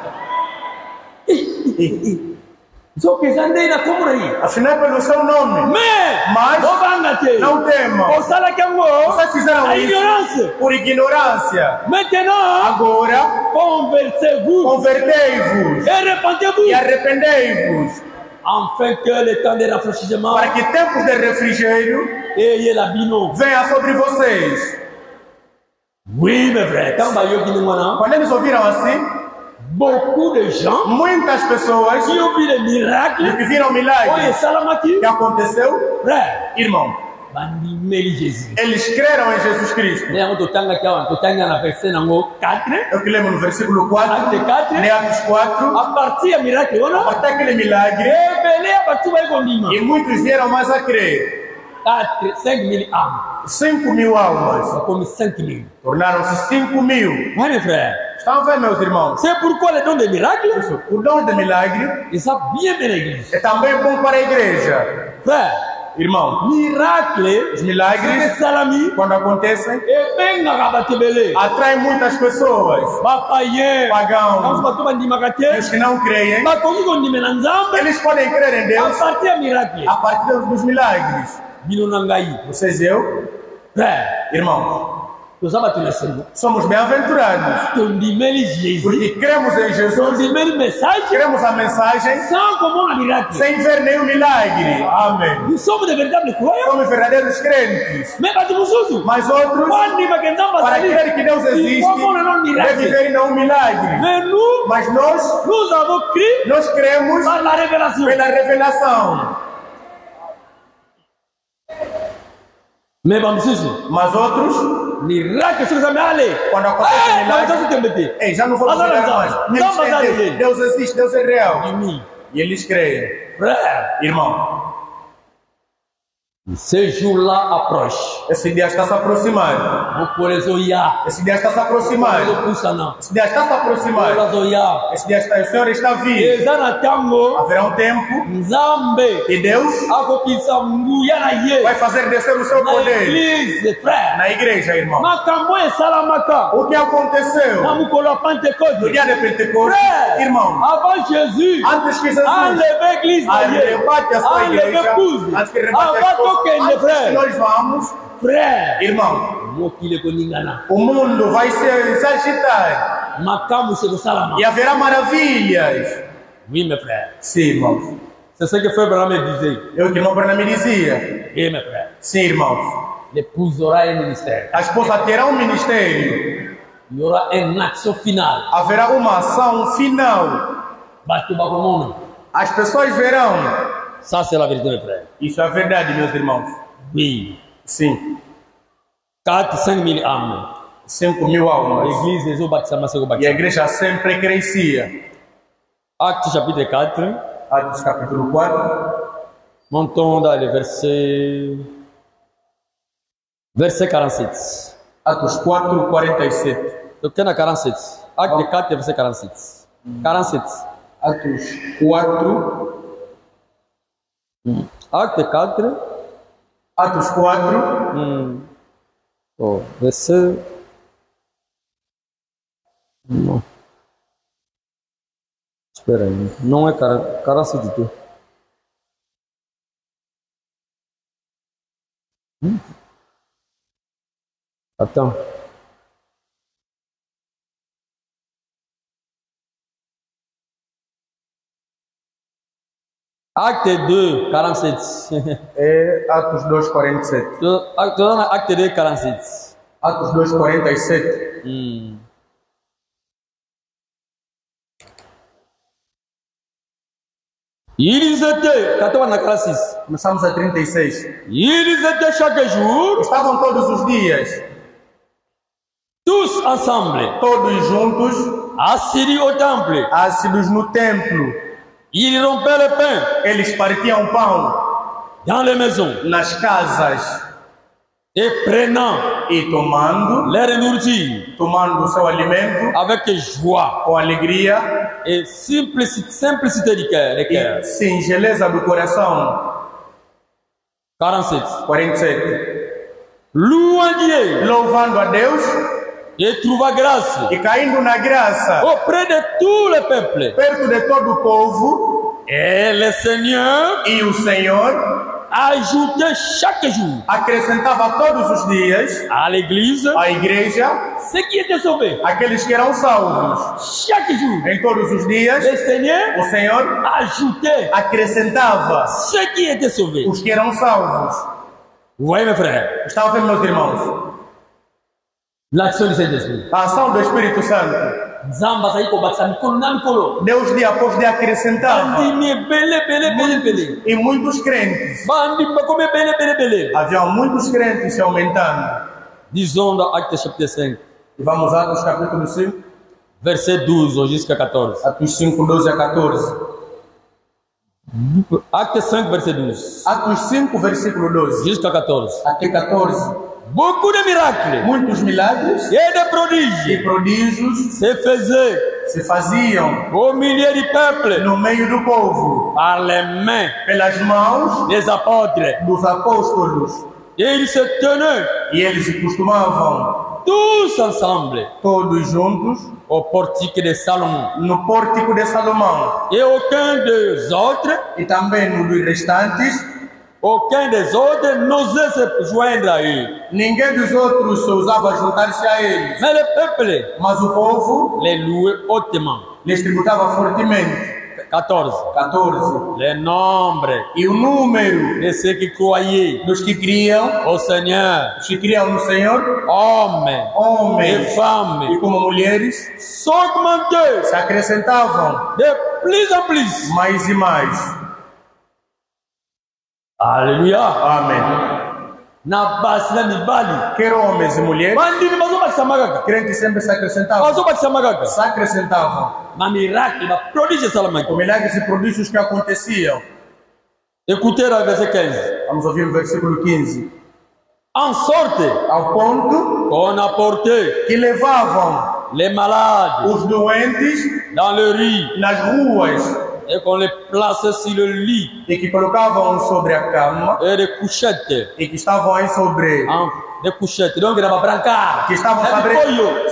Nzoka eza nde na kombo na ye. Afinal, pelo seu nome, Mas bobanga te. não temam. Osalaki yango Vocês fizeram na isso ignorance. por ignorância. Maintenant, Agora, conversez-vous convertei-vos et repentez-vous e arrependei-vos, afin que le temps de rafraîchissement para que tempos de refrigério eye la bino. venha sobre vocês. Oui, mes frères, quand bayoki ni mwana, Quando eles ouviram assim, beaucoup de gens muitas pessoas qui ont vu les miracles, que viram o oye milagre salamaki, que aconteceu, frère, irmão, bandimeli Jésus. eles creram em Jesus Cristo. Ne yango totanga kawa, totanga na verset nango 4, Eu que lembro no versículo 4, Acte 4, nem Atos 4, a partir ya miracle a wana, partir daquele milagre, ebele ya batu bayi kondima. e muitos vieram mais a crer. 5 000 âmes, 5.000 almas, bakomi 5 000. tornaram-se 5.000. Ouais, mes frères, Estão vendo, meus irmãos? c'est pourquoi le don des miracles, O dom de milagre ils sont bien bien l'église. é também bom para a igreja. Frère, Irmão, miracle, os milagres, salami, quando acontecem, ebengaka bato ebele. atraem muitas pessoas. Bapaye, Pagãos kasi bato bandimaka e os te, que não creem, bakoki kondima na nzambe eles podem crer em a Deus partir ya miracle. a partir dos milagres. Bino na ngai, Vocês e eu, frère, irmão, Somos bem-aventurados. Porque cremos em Jesus. Cremos a mensagem sem ver nenhum milagre. Amém. Somos Somos verdadeiros crentes. Mas outros, para crer que Deus existe, devem viver em um milagre. Mas nós cremos pela revelação. Mas outros, quando acontece milagre, ei, já não vou considerar mais. Deus existe, Deus é real. E eles creem. Irmão, ce jour-là approche. Esse dia está se aproximando. Esse dia está se aproximando. Esse dia está se aproximando. Esse dia está, o Senhor está vindo. Haverá um tempo que Deus vai fazer descer o seu poder na igreja, irmão. O que aconteceu no dia de Pentecostes, irmão? Antes que Jesus arrebate a sua igreja, antes que arrebate a sua igreja, nós vamos, irmão, o mundo vai se agitar e haverá maravilhas. Oui, mes frères. Sim, irmãos. C'est ce que Frère Branham disait. É o que irmão Branham me dizia. Oui, mes frères. Sim, irmãos. L'épouse aura un ministère. A esposa terá um ministério. Il y aura une action finale. Haverá uma ação final. As pessoas verão. Ça, c'est la vérité, mes frères. Isso é a verdade, meus irmãos. Oui. Sim. 4-5 mil âmes. 5.000 almas. E a igreja sempre crescia. Actes chapitre 4. Actes capítulo 4. Montons dans le verset 47. Atos 4, 47. Donc, il y a 47. Actes 4, verset 47. 47. Atos 4. Actes 4. Atos 4. Oh, verset. Non. Espera aí. Não é 47 du tout. Attends. Acte 2, 47. É Atos 2, 47. Acte 2, 47. Atos 2, 47. Ils étaient, começamos a 36. Ils étaient chaque jour, estavam todos os dias, tous ensemble, todos juntos, assis au temple, assíduos no templo. Ils rompaient le pain, eles partiam pão dans les maisons, nas casas, et prenant e tomando leur nourriture, tomando o seu alimento avec joie, com alegria et simplicité du cœur, e singeleza do coração. 47. Louant Dieu, louvando a Deus, et trouva grâce, e caindo na graça auprès de tout le peuple, perto de todo o povo. Et le Seigneur, e o Senhor ajoutait chaque jour, acrescentava todos os dias à l'église, à igreja, ceux qui étaient sauvés, aqueles que eram salvos. Chaque jour, em todos os dias, o Senhor ajoutait, acrescentava ceux qui étaient sauvés, os que eram salvos. Vous voyez, mes frères, estão vendo, meus irmãos? L'action du Saint-Esprit. A ação do Espírito Santo. Deus dia após dia acrescentava. E muitos crentes. Havia muitos crentes se aumentando. Disons dans Actes chapitre 5. E vamos a Atos capítulo 5. Verset 12 jusqu'à 14. Atos 5, 12 a 14. Actes 5, verset 12. Atos 5, versículo 12. Jusqu'à 14. Até 14. Beaucoup de miracles, muitos milagres et de prodiges, se faziam au milieu du peuple, no meio do povo, par les mains, pelas mãos des apôtres, dos apóstolos. Et ils se tenaient, e eles se costumavam, tous ensemble, todos juntos, au portique de Salomon, no pórtico de Salomão. Et aucun des autres, e também no dos restantes, aucun des autres n'osait se joindre à eux. Ninguém dos outros ousava juntar-se a eles. Mais le peuple Mas o povo les louait hautement. lhes tributava fortemente. 14. 14. Le nombre E o número de ceux qui croyaient dos que criam, au Seigneur, os que criam no Senhor, hommes et homens femmes, e como mulheres, s'augmentaient se acrescentavam de plus en plus. mais e mais. Alléluia. Amém. Na base na mibali. Quer homens e mulheres, Bandini bazobakisa magaga. crentes sempre se acrescentavam. Bazobakisa magaga. Se acrescentavam. Ma miracle, ma prodige salamaki. Com milagres e prodígios que aconteciam. Écoutez le verset 15. Vamos ouvir o versículo 15. En sorte Ao ponto qu'on apportait que levavam les malades os doentes dans le riz nas ruas et qu'on les plaçait sur le lit e que colocavam sobre a cama et des couchettes. e que estavam aí sobre Des couchettes. Donc, il y a brancard. que estavam sobre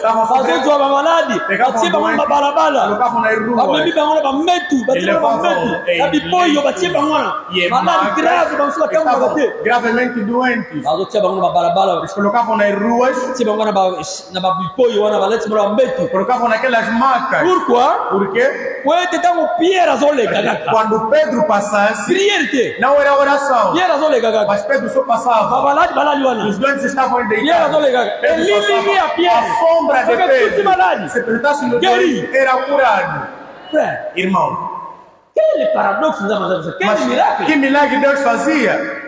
Bazozoa malade. Batie bango na balabala. colocavam nas Bamemi ruas bango na bametu. Batie bango na bametu. Na bipoyo batie bango na. e Malade grave bango na kama estavam bagate. gravemente doentes. Bazotia bango na balabala. Eles colocavam nas ruas, Batie bango na bipoyo wana balete bango na bametu. colocavam naquelas macas. Pourquoi? Por quê? Kwete tango Pierre azolega kaka. Quando Pedro passasse, Prière te. não era oração, Pierre azolega kaka. mas Pedro só passava. Balade balali wana. Os doentes estavam Pierre deitados. azolega kaka. Pedro Elimingi a passava. Pierre. A sombra de Porque tudo Pedro, malade. se apertasse no Guéri. doente, era curado. Frère, Irmão, quel paradoxe nous avons fait. mas Quel miracle. que milagre Deus fazia?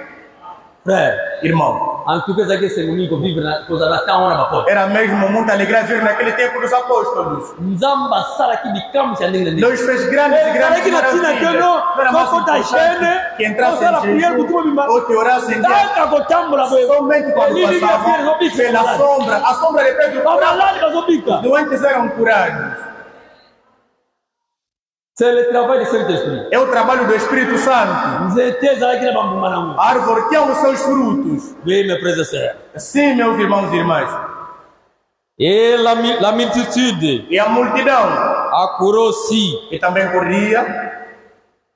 Frère, Irmão, en tout cas, c'est unique vivre na coisa da taona bapo. era mesmo muita alegria ver naquele tempo dos apóstolos. Nzamba sala ki bikamu cha ndenge ndenge. Deus fez grandes e grandes Aqui na Tina maravilhas. Teno, Não era mais quando tá importante que entrasse ela primeiro em botou jejum bimba. ou que orasse em dia. Tanta kotambula boy. Somente quando passavam pela sombra, a sombra de Pedro curava. Babalade bazobika. Doentes eram curados. C'est le travail du Saint-Esprit. É o trabalho do Espírito Santo. Nzete zala kina bambuma nangu. A árvore tinha os seus frutos. Oui, mes frères et sœurs. Sim, meus irmãos e irmãs. Et la multitude E a multidão accourut aussi e também corria,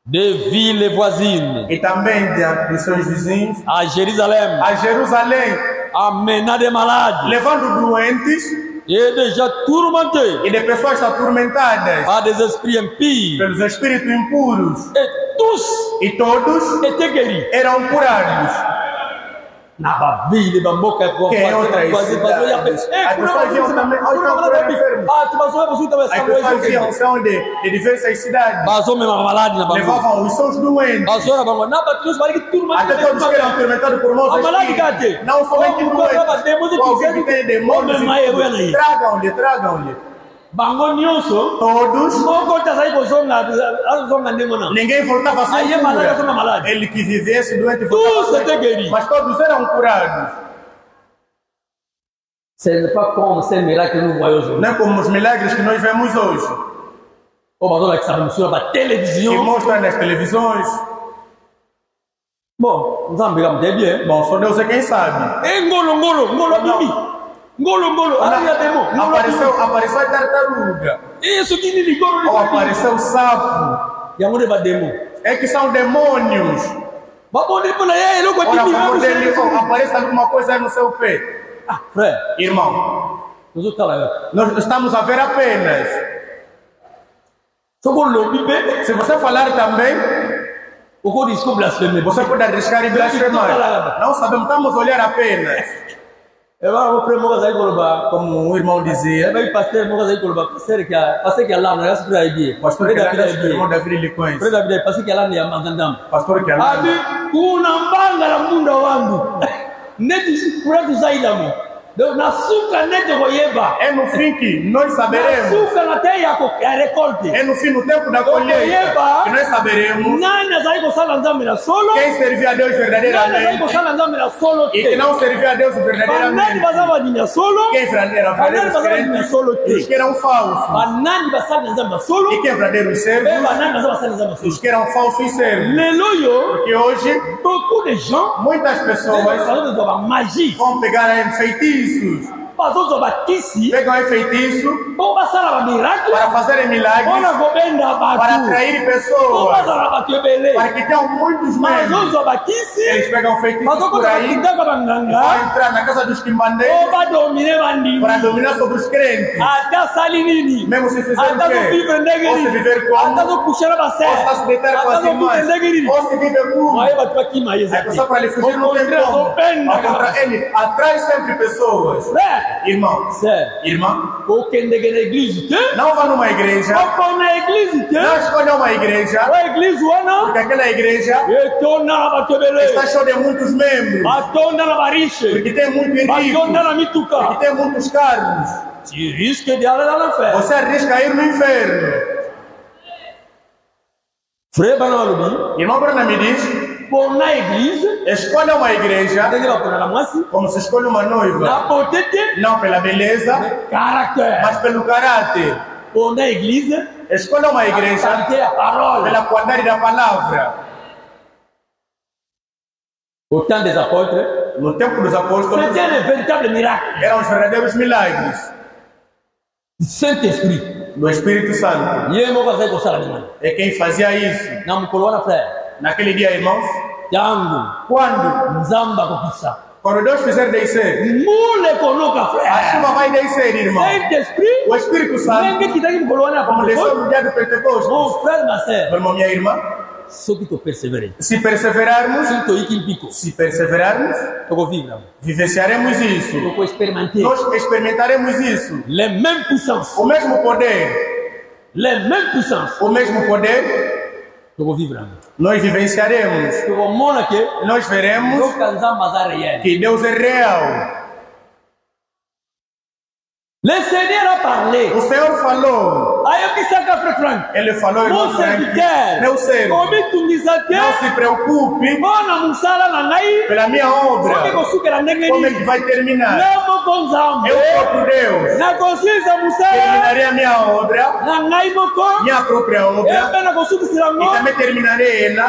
des villes voisines e também dos seus vizinhos, à Jérusalem, a Jerusalém, amenant des malades levando doentes et déjà tourmentés e de pessoas atormentadas par des esprits impies. pelos espíritos impuros. Et tous E todos étaient guéris. eram curados. Na bavile bamboka kwa Que é outra cidade. As pessoas viam também, olha, enfermos. As pessoas viam são de diversas cidades. bazome malade na bango. Levavam os seus doentes. Bazora bango na batus bali que turma. Até todos que eram atormentados por maus espíritos. Não somente doentes. Qualquer que tem demônios e tragam-lhe. Bango nyonso. Todos. Moko tazai zonga ndemo na. Ninguém voltava sem Aí malade soma cura. malade. Ele que vivesse doente Tous voltava étaient guéris. mas todos eram curados. Ce n'est pas comme ces miracles que nous voyons aujourd'hui. Não é como os milagres que nós vemos hoje. Oh, bazola que sabe sur la Que télévision. mostram nas televisões. Bon, nous en bien bien. Bom, só Deus é quem sabe. Ngolo bibi. Ngolo. Aí demo. Apareceu a tartaruga. Isso que ni ngolo. Ou apareceu o sapo. Ya ngode ba demo. É que são demônios. Babonde pula yeye loko Ora, bibi. favor dele, aparece alguma coisa aí no seu pé. Ah, frère, Irmão, nous autres là. nós estamos a ver apenas. Sokolo bibi. Se você falar também, O code disco blasphème. você pode arriscar e blasfemar. Não sabemos, estamos a olhar apenas. Eu vou para moga zai koloba. Como o irmão dizia, Vai pastor moga zai koloba. Pastor que Allah na yasu pra ibi. pastor que o irmão Davi lhe conhece. Frère David, pastor que Allah ni amazandam. Pastor que Abi kuna mbanga la munda wangu. Neti kwetu zaidamu. Donc nasuka nete koyeba. é no fim que nós saberemos. Nasuka na teia yako ya rekolte. É no fim, no tempo da colheita, que nós saberemos Nani azali kosala nzambe na solo? quem servia a Deus Nani azali verdadeiramente kosala nzambe na solo e que te? não servia a Deus Banani verdadeiramente. baza badini ya solo? Quem era Banani verdadeiros baza badini ya crentes solo e os te? que eram falsos. Banani basala na nzambe na solo? E quem verdadeiros Pe servos, banani baza basala na nzambe na os solo? que eram falsos servos. Lelo yo, Porque hoje, beaucoup de gens muitas pessoas bazobezwa ba magie. vão pegar em feitiços. bazozo bakisi pegam um feitiço po basala ba miracle para fazerem milagres, bona gobenda para batu atrair po pessoas, basala batu ebele para que tenham muitos membros. bazozo bakisi Eles pegam feitiços por bazokota aí, bakindaka vão banganga entrar na casa dos po quimbandeiros badomine bandimi para dominar sobre os crentes. ata sali nini Mesmo se fizer o ata quê? zovive ndenge Ou se nini viver como? ata zokushana Ou basere se deitar com ata as zovive irmãs? ndenge nini Ou se vive como? waye batu bakima A yezaki pessoa para lhe fugir não tem como. Ao contrário, ele atrai sempre pessoas. frère Irmão, sœur irmã, okendeke na église te não vá numa igreja, oko na église te não escolha uma igreja, o église wana porque aquela igreja etonda na bato ebele está cheia de muitos membros, batonda na bariche porque tem muito rico, batonda na porque mituka tem muitos carros. tu risques d'aller dans l'enfer Você arrisca ir no inferno. frère bana balobi Irmão Bruna me diz, po na église escolha uma igreja ndenge baponaka mwasi como se escolhe uma noiva, na beauté te não pela beleza, caractère mas pelo caráter. po na église Escolha uma igreja qualité ya parole pela qualidade da palavra. au temps des apôtres No tempo dos apóstolos, c'était le véritable miracle eram os verdadeiros milagres du Saint-Esprit do Espírito Santo. ye moko azali kosala ningana É quem fazia isso. na mokolo wana frère Naquele dia, irmãos, ntango quando nzambe akokisa quando Deus fizer descer, mule konoka a frère chuva vai descer, irmão. Saint-Esprit O Espírito Santo, ndenge kitaki mokolo wana ya como desceu Pentecôte no dia do Pentecostes, mon frère ma sœur meu irmão, minha irmã, soki topersévere se perseverarmos, soki toyiki mpiko tokovivre vivenciaremos isso. tokoexperimente Nós experimentaremos isso. les mêmes puissances O mesmo poder, les mêmes puissances o mesmo poder, tokovivre nós vivenciaremos. tokomona ke Nós veremos yoka nzambe aza réel que Deus é real. le Seigneur a parlé O Senhor falou, ayebisaka frère Frank Ele falou, mon irmão Frank, serviteur meu servo, komitungisa te não se preocupe mpona mosala na ngai pela minha soki obra, kosukela ndenge como é nini que vai terminar. nga moko nzambe Eu próprio Deus nakosilisa mosala terminarei a minha obra, na ngai moko minha própria obra, mpe nakosukisela e ngo também terminarei ela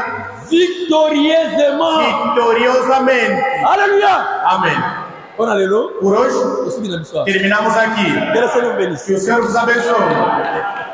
victorieusement vitoriosamente. alleluya Amém. mpona lelo Por hoje, tosuki na biso terminamos aqui. que le Seigneur vous bénisse Que o Senhor vos abençoe.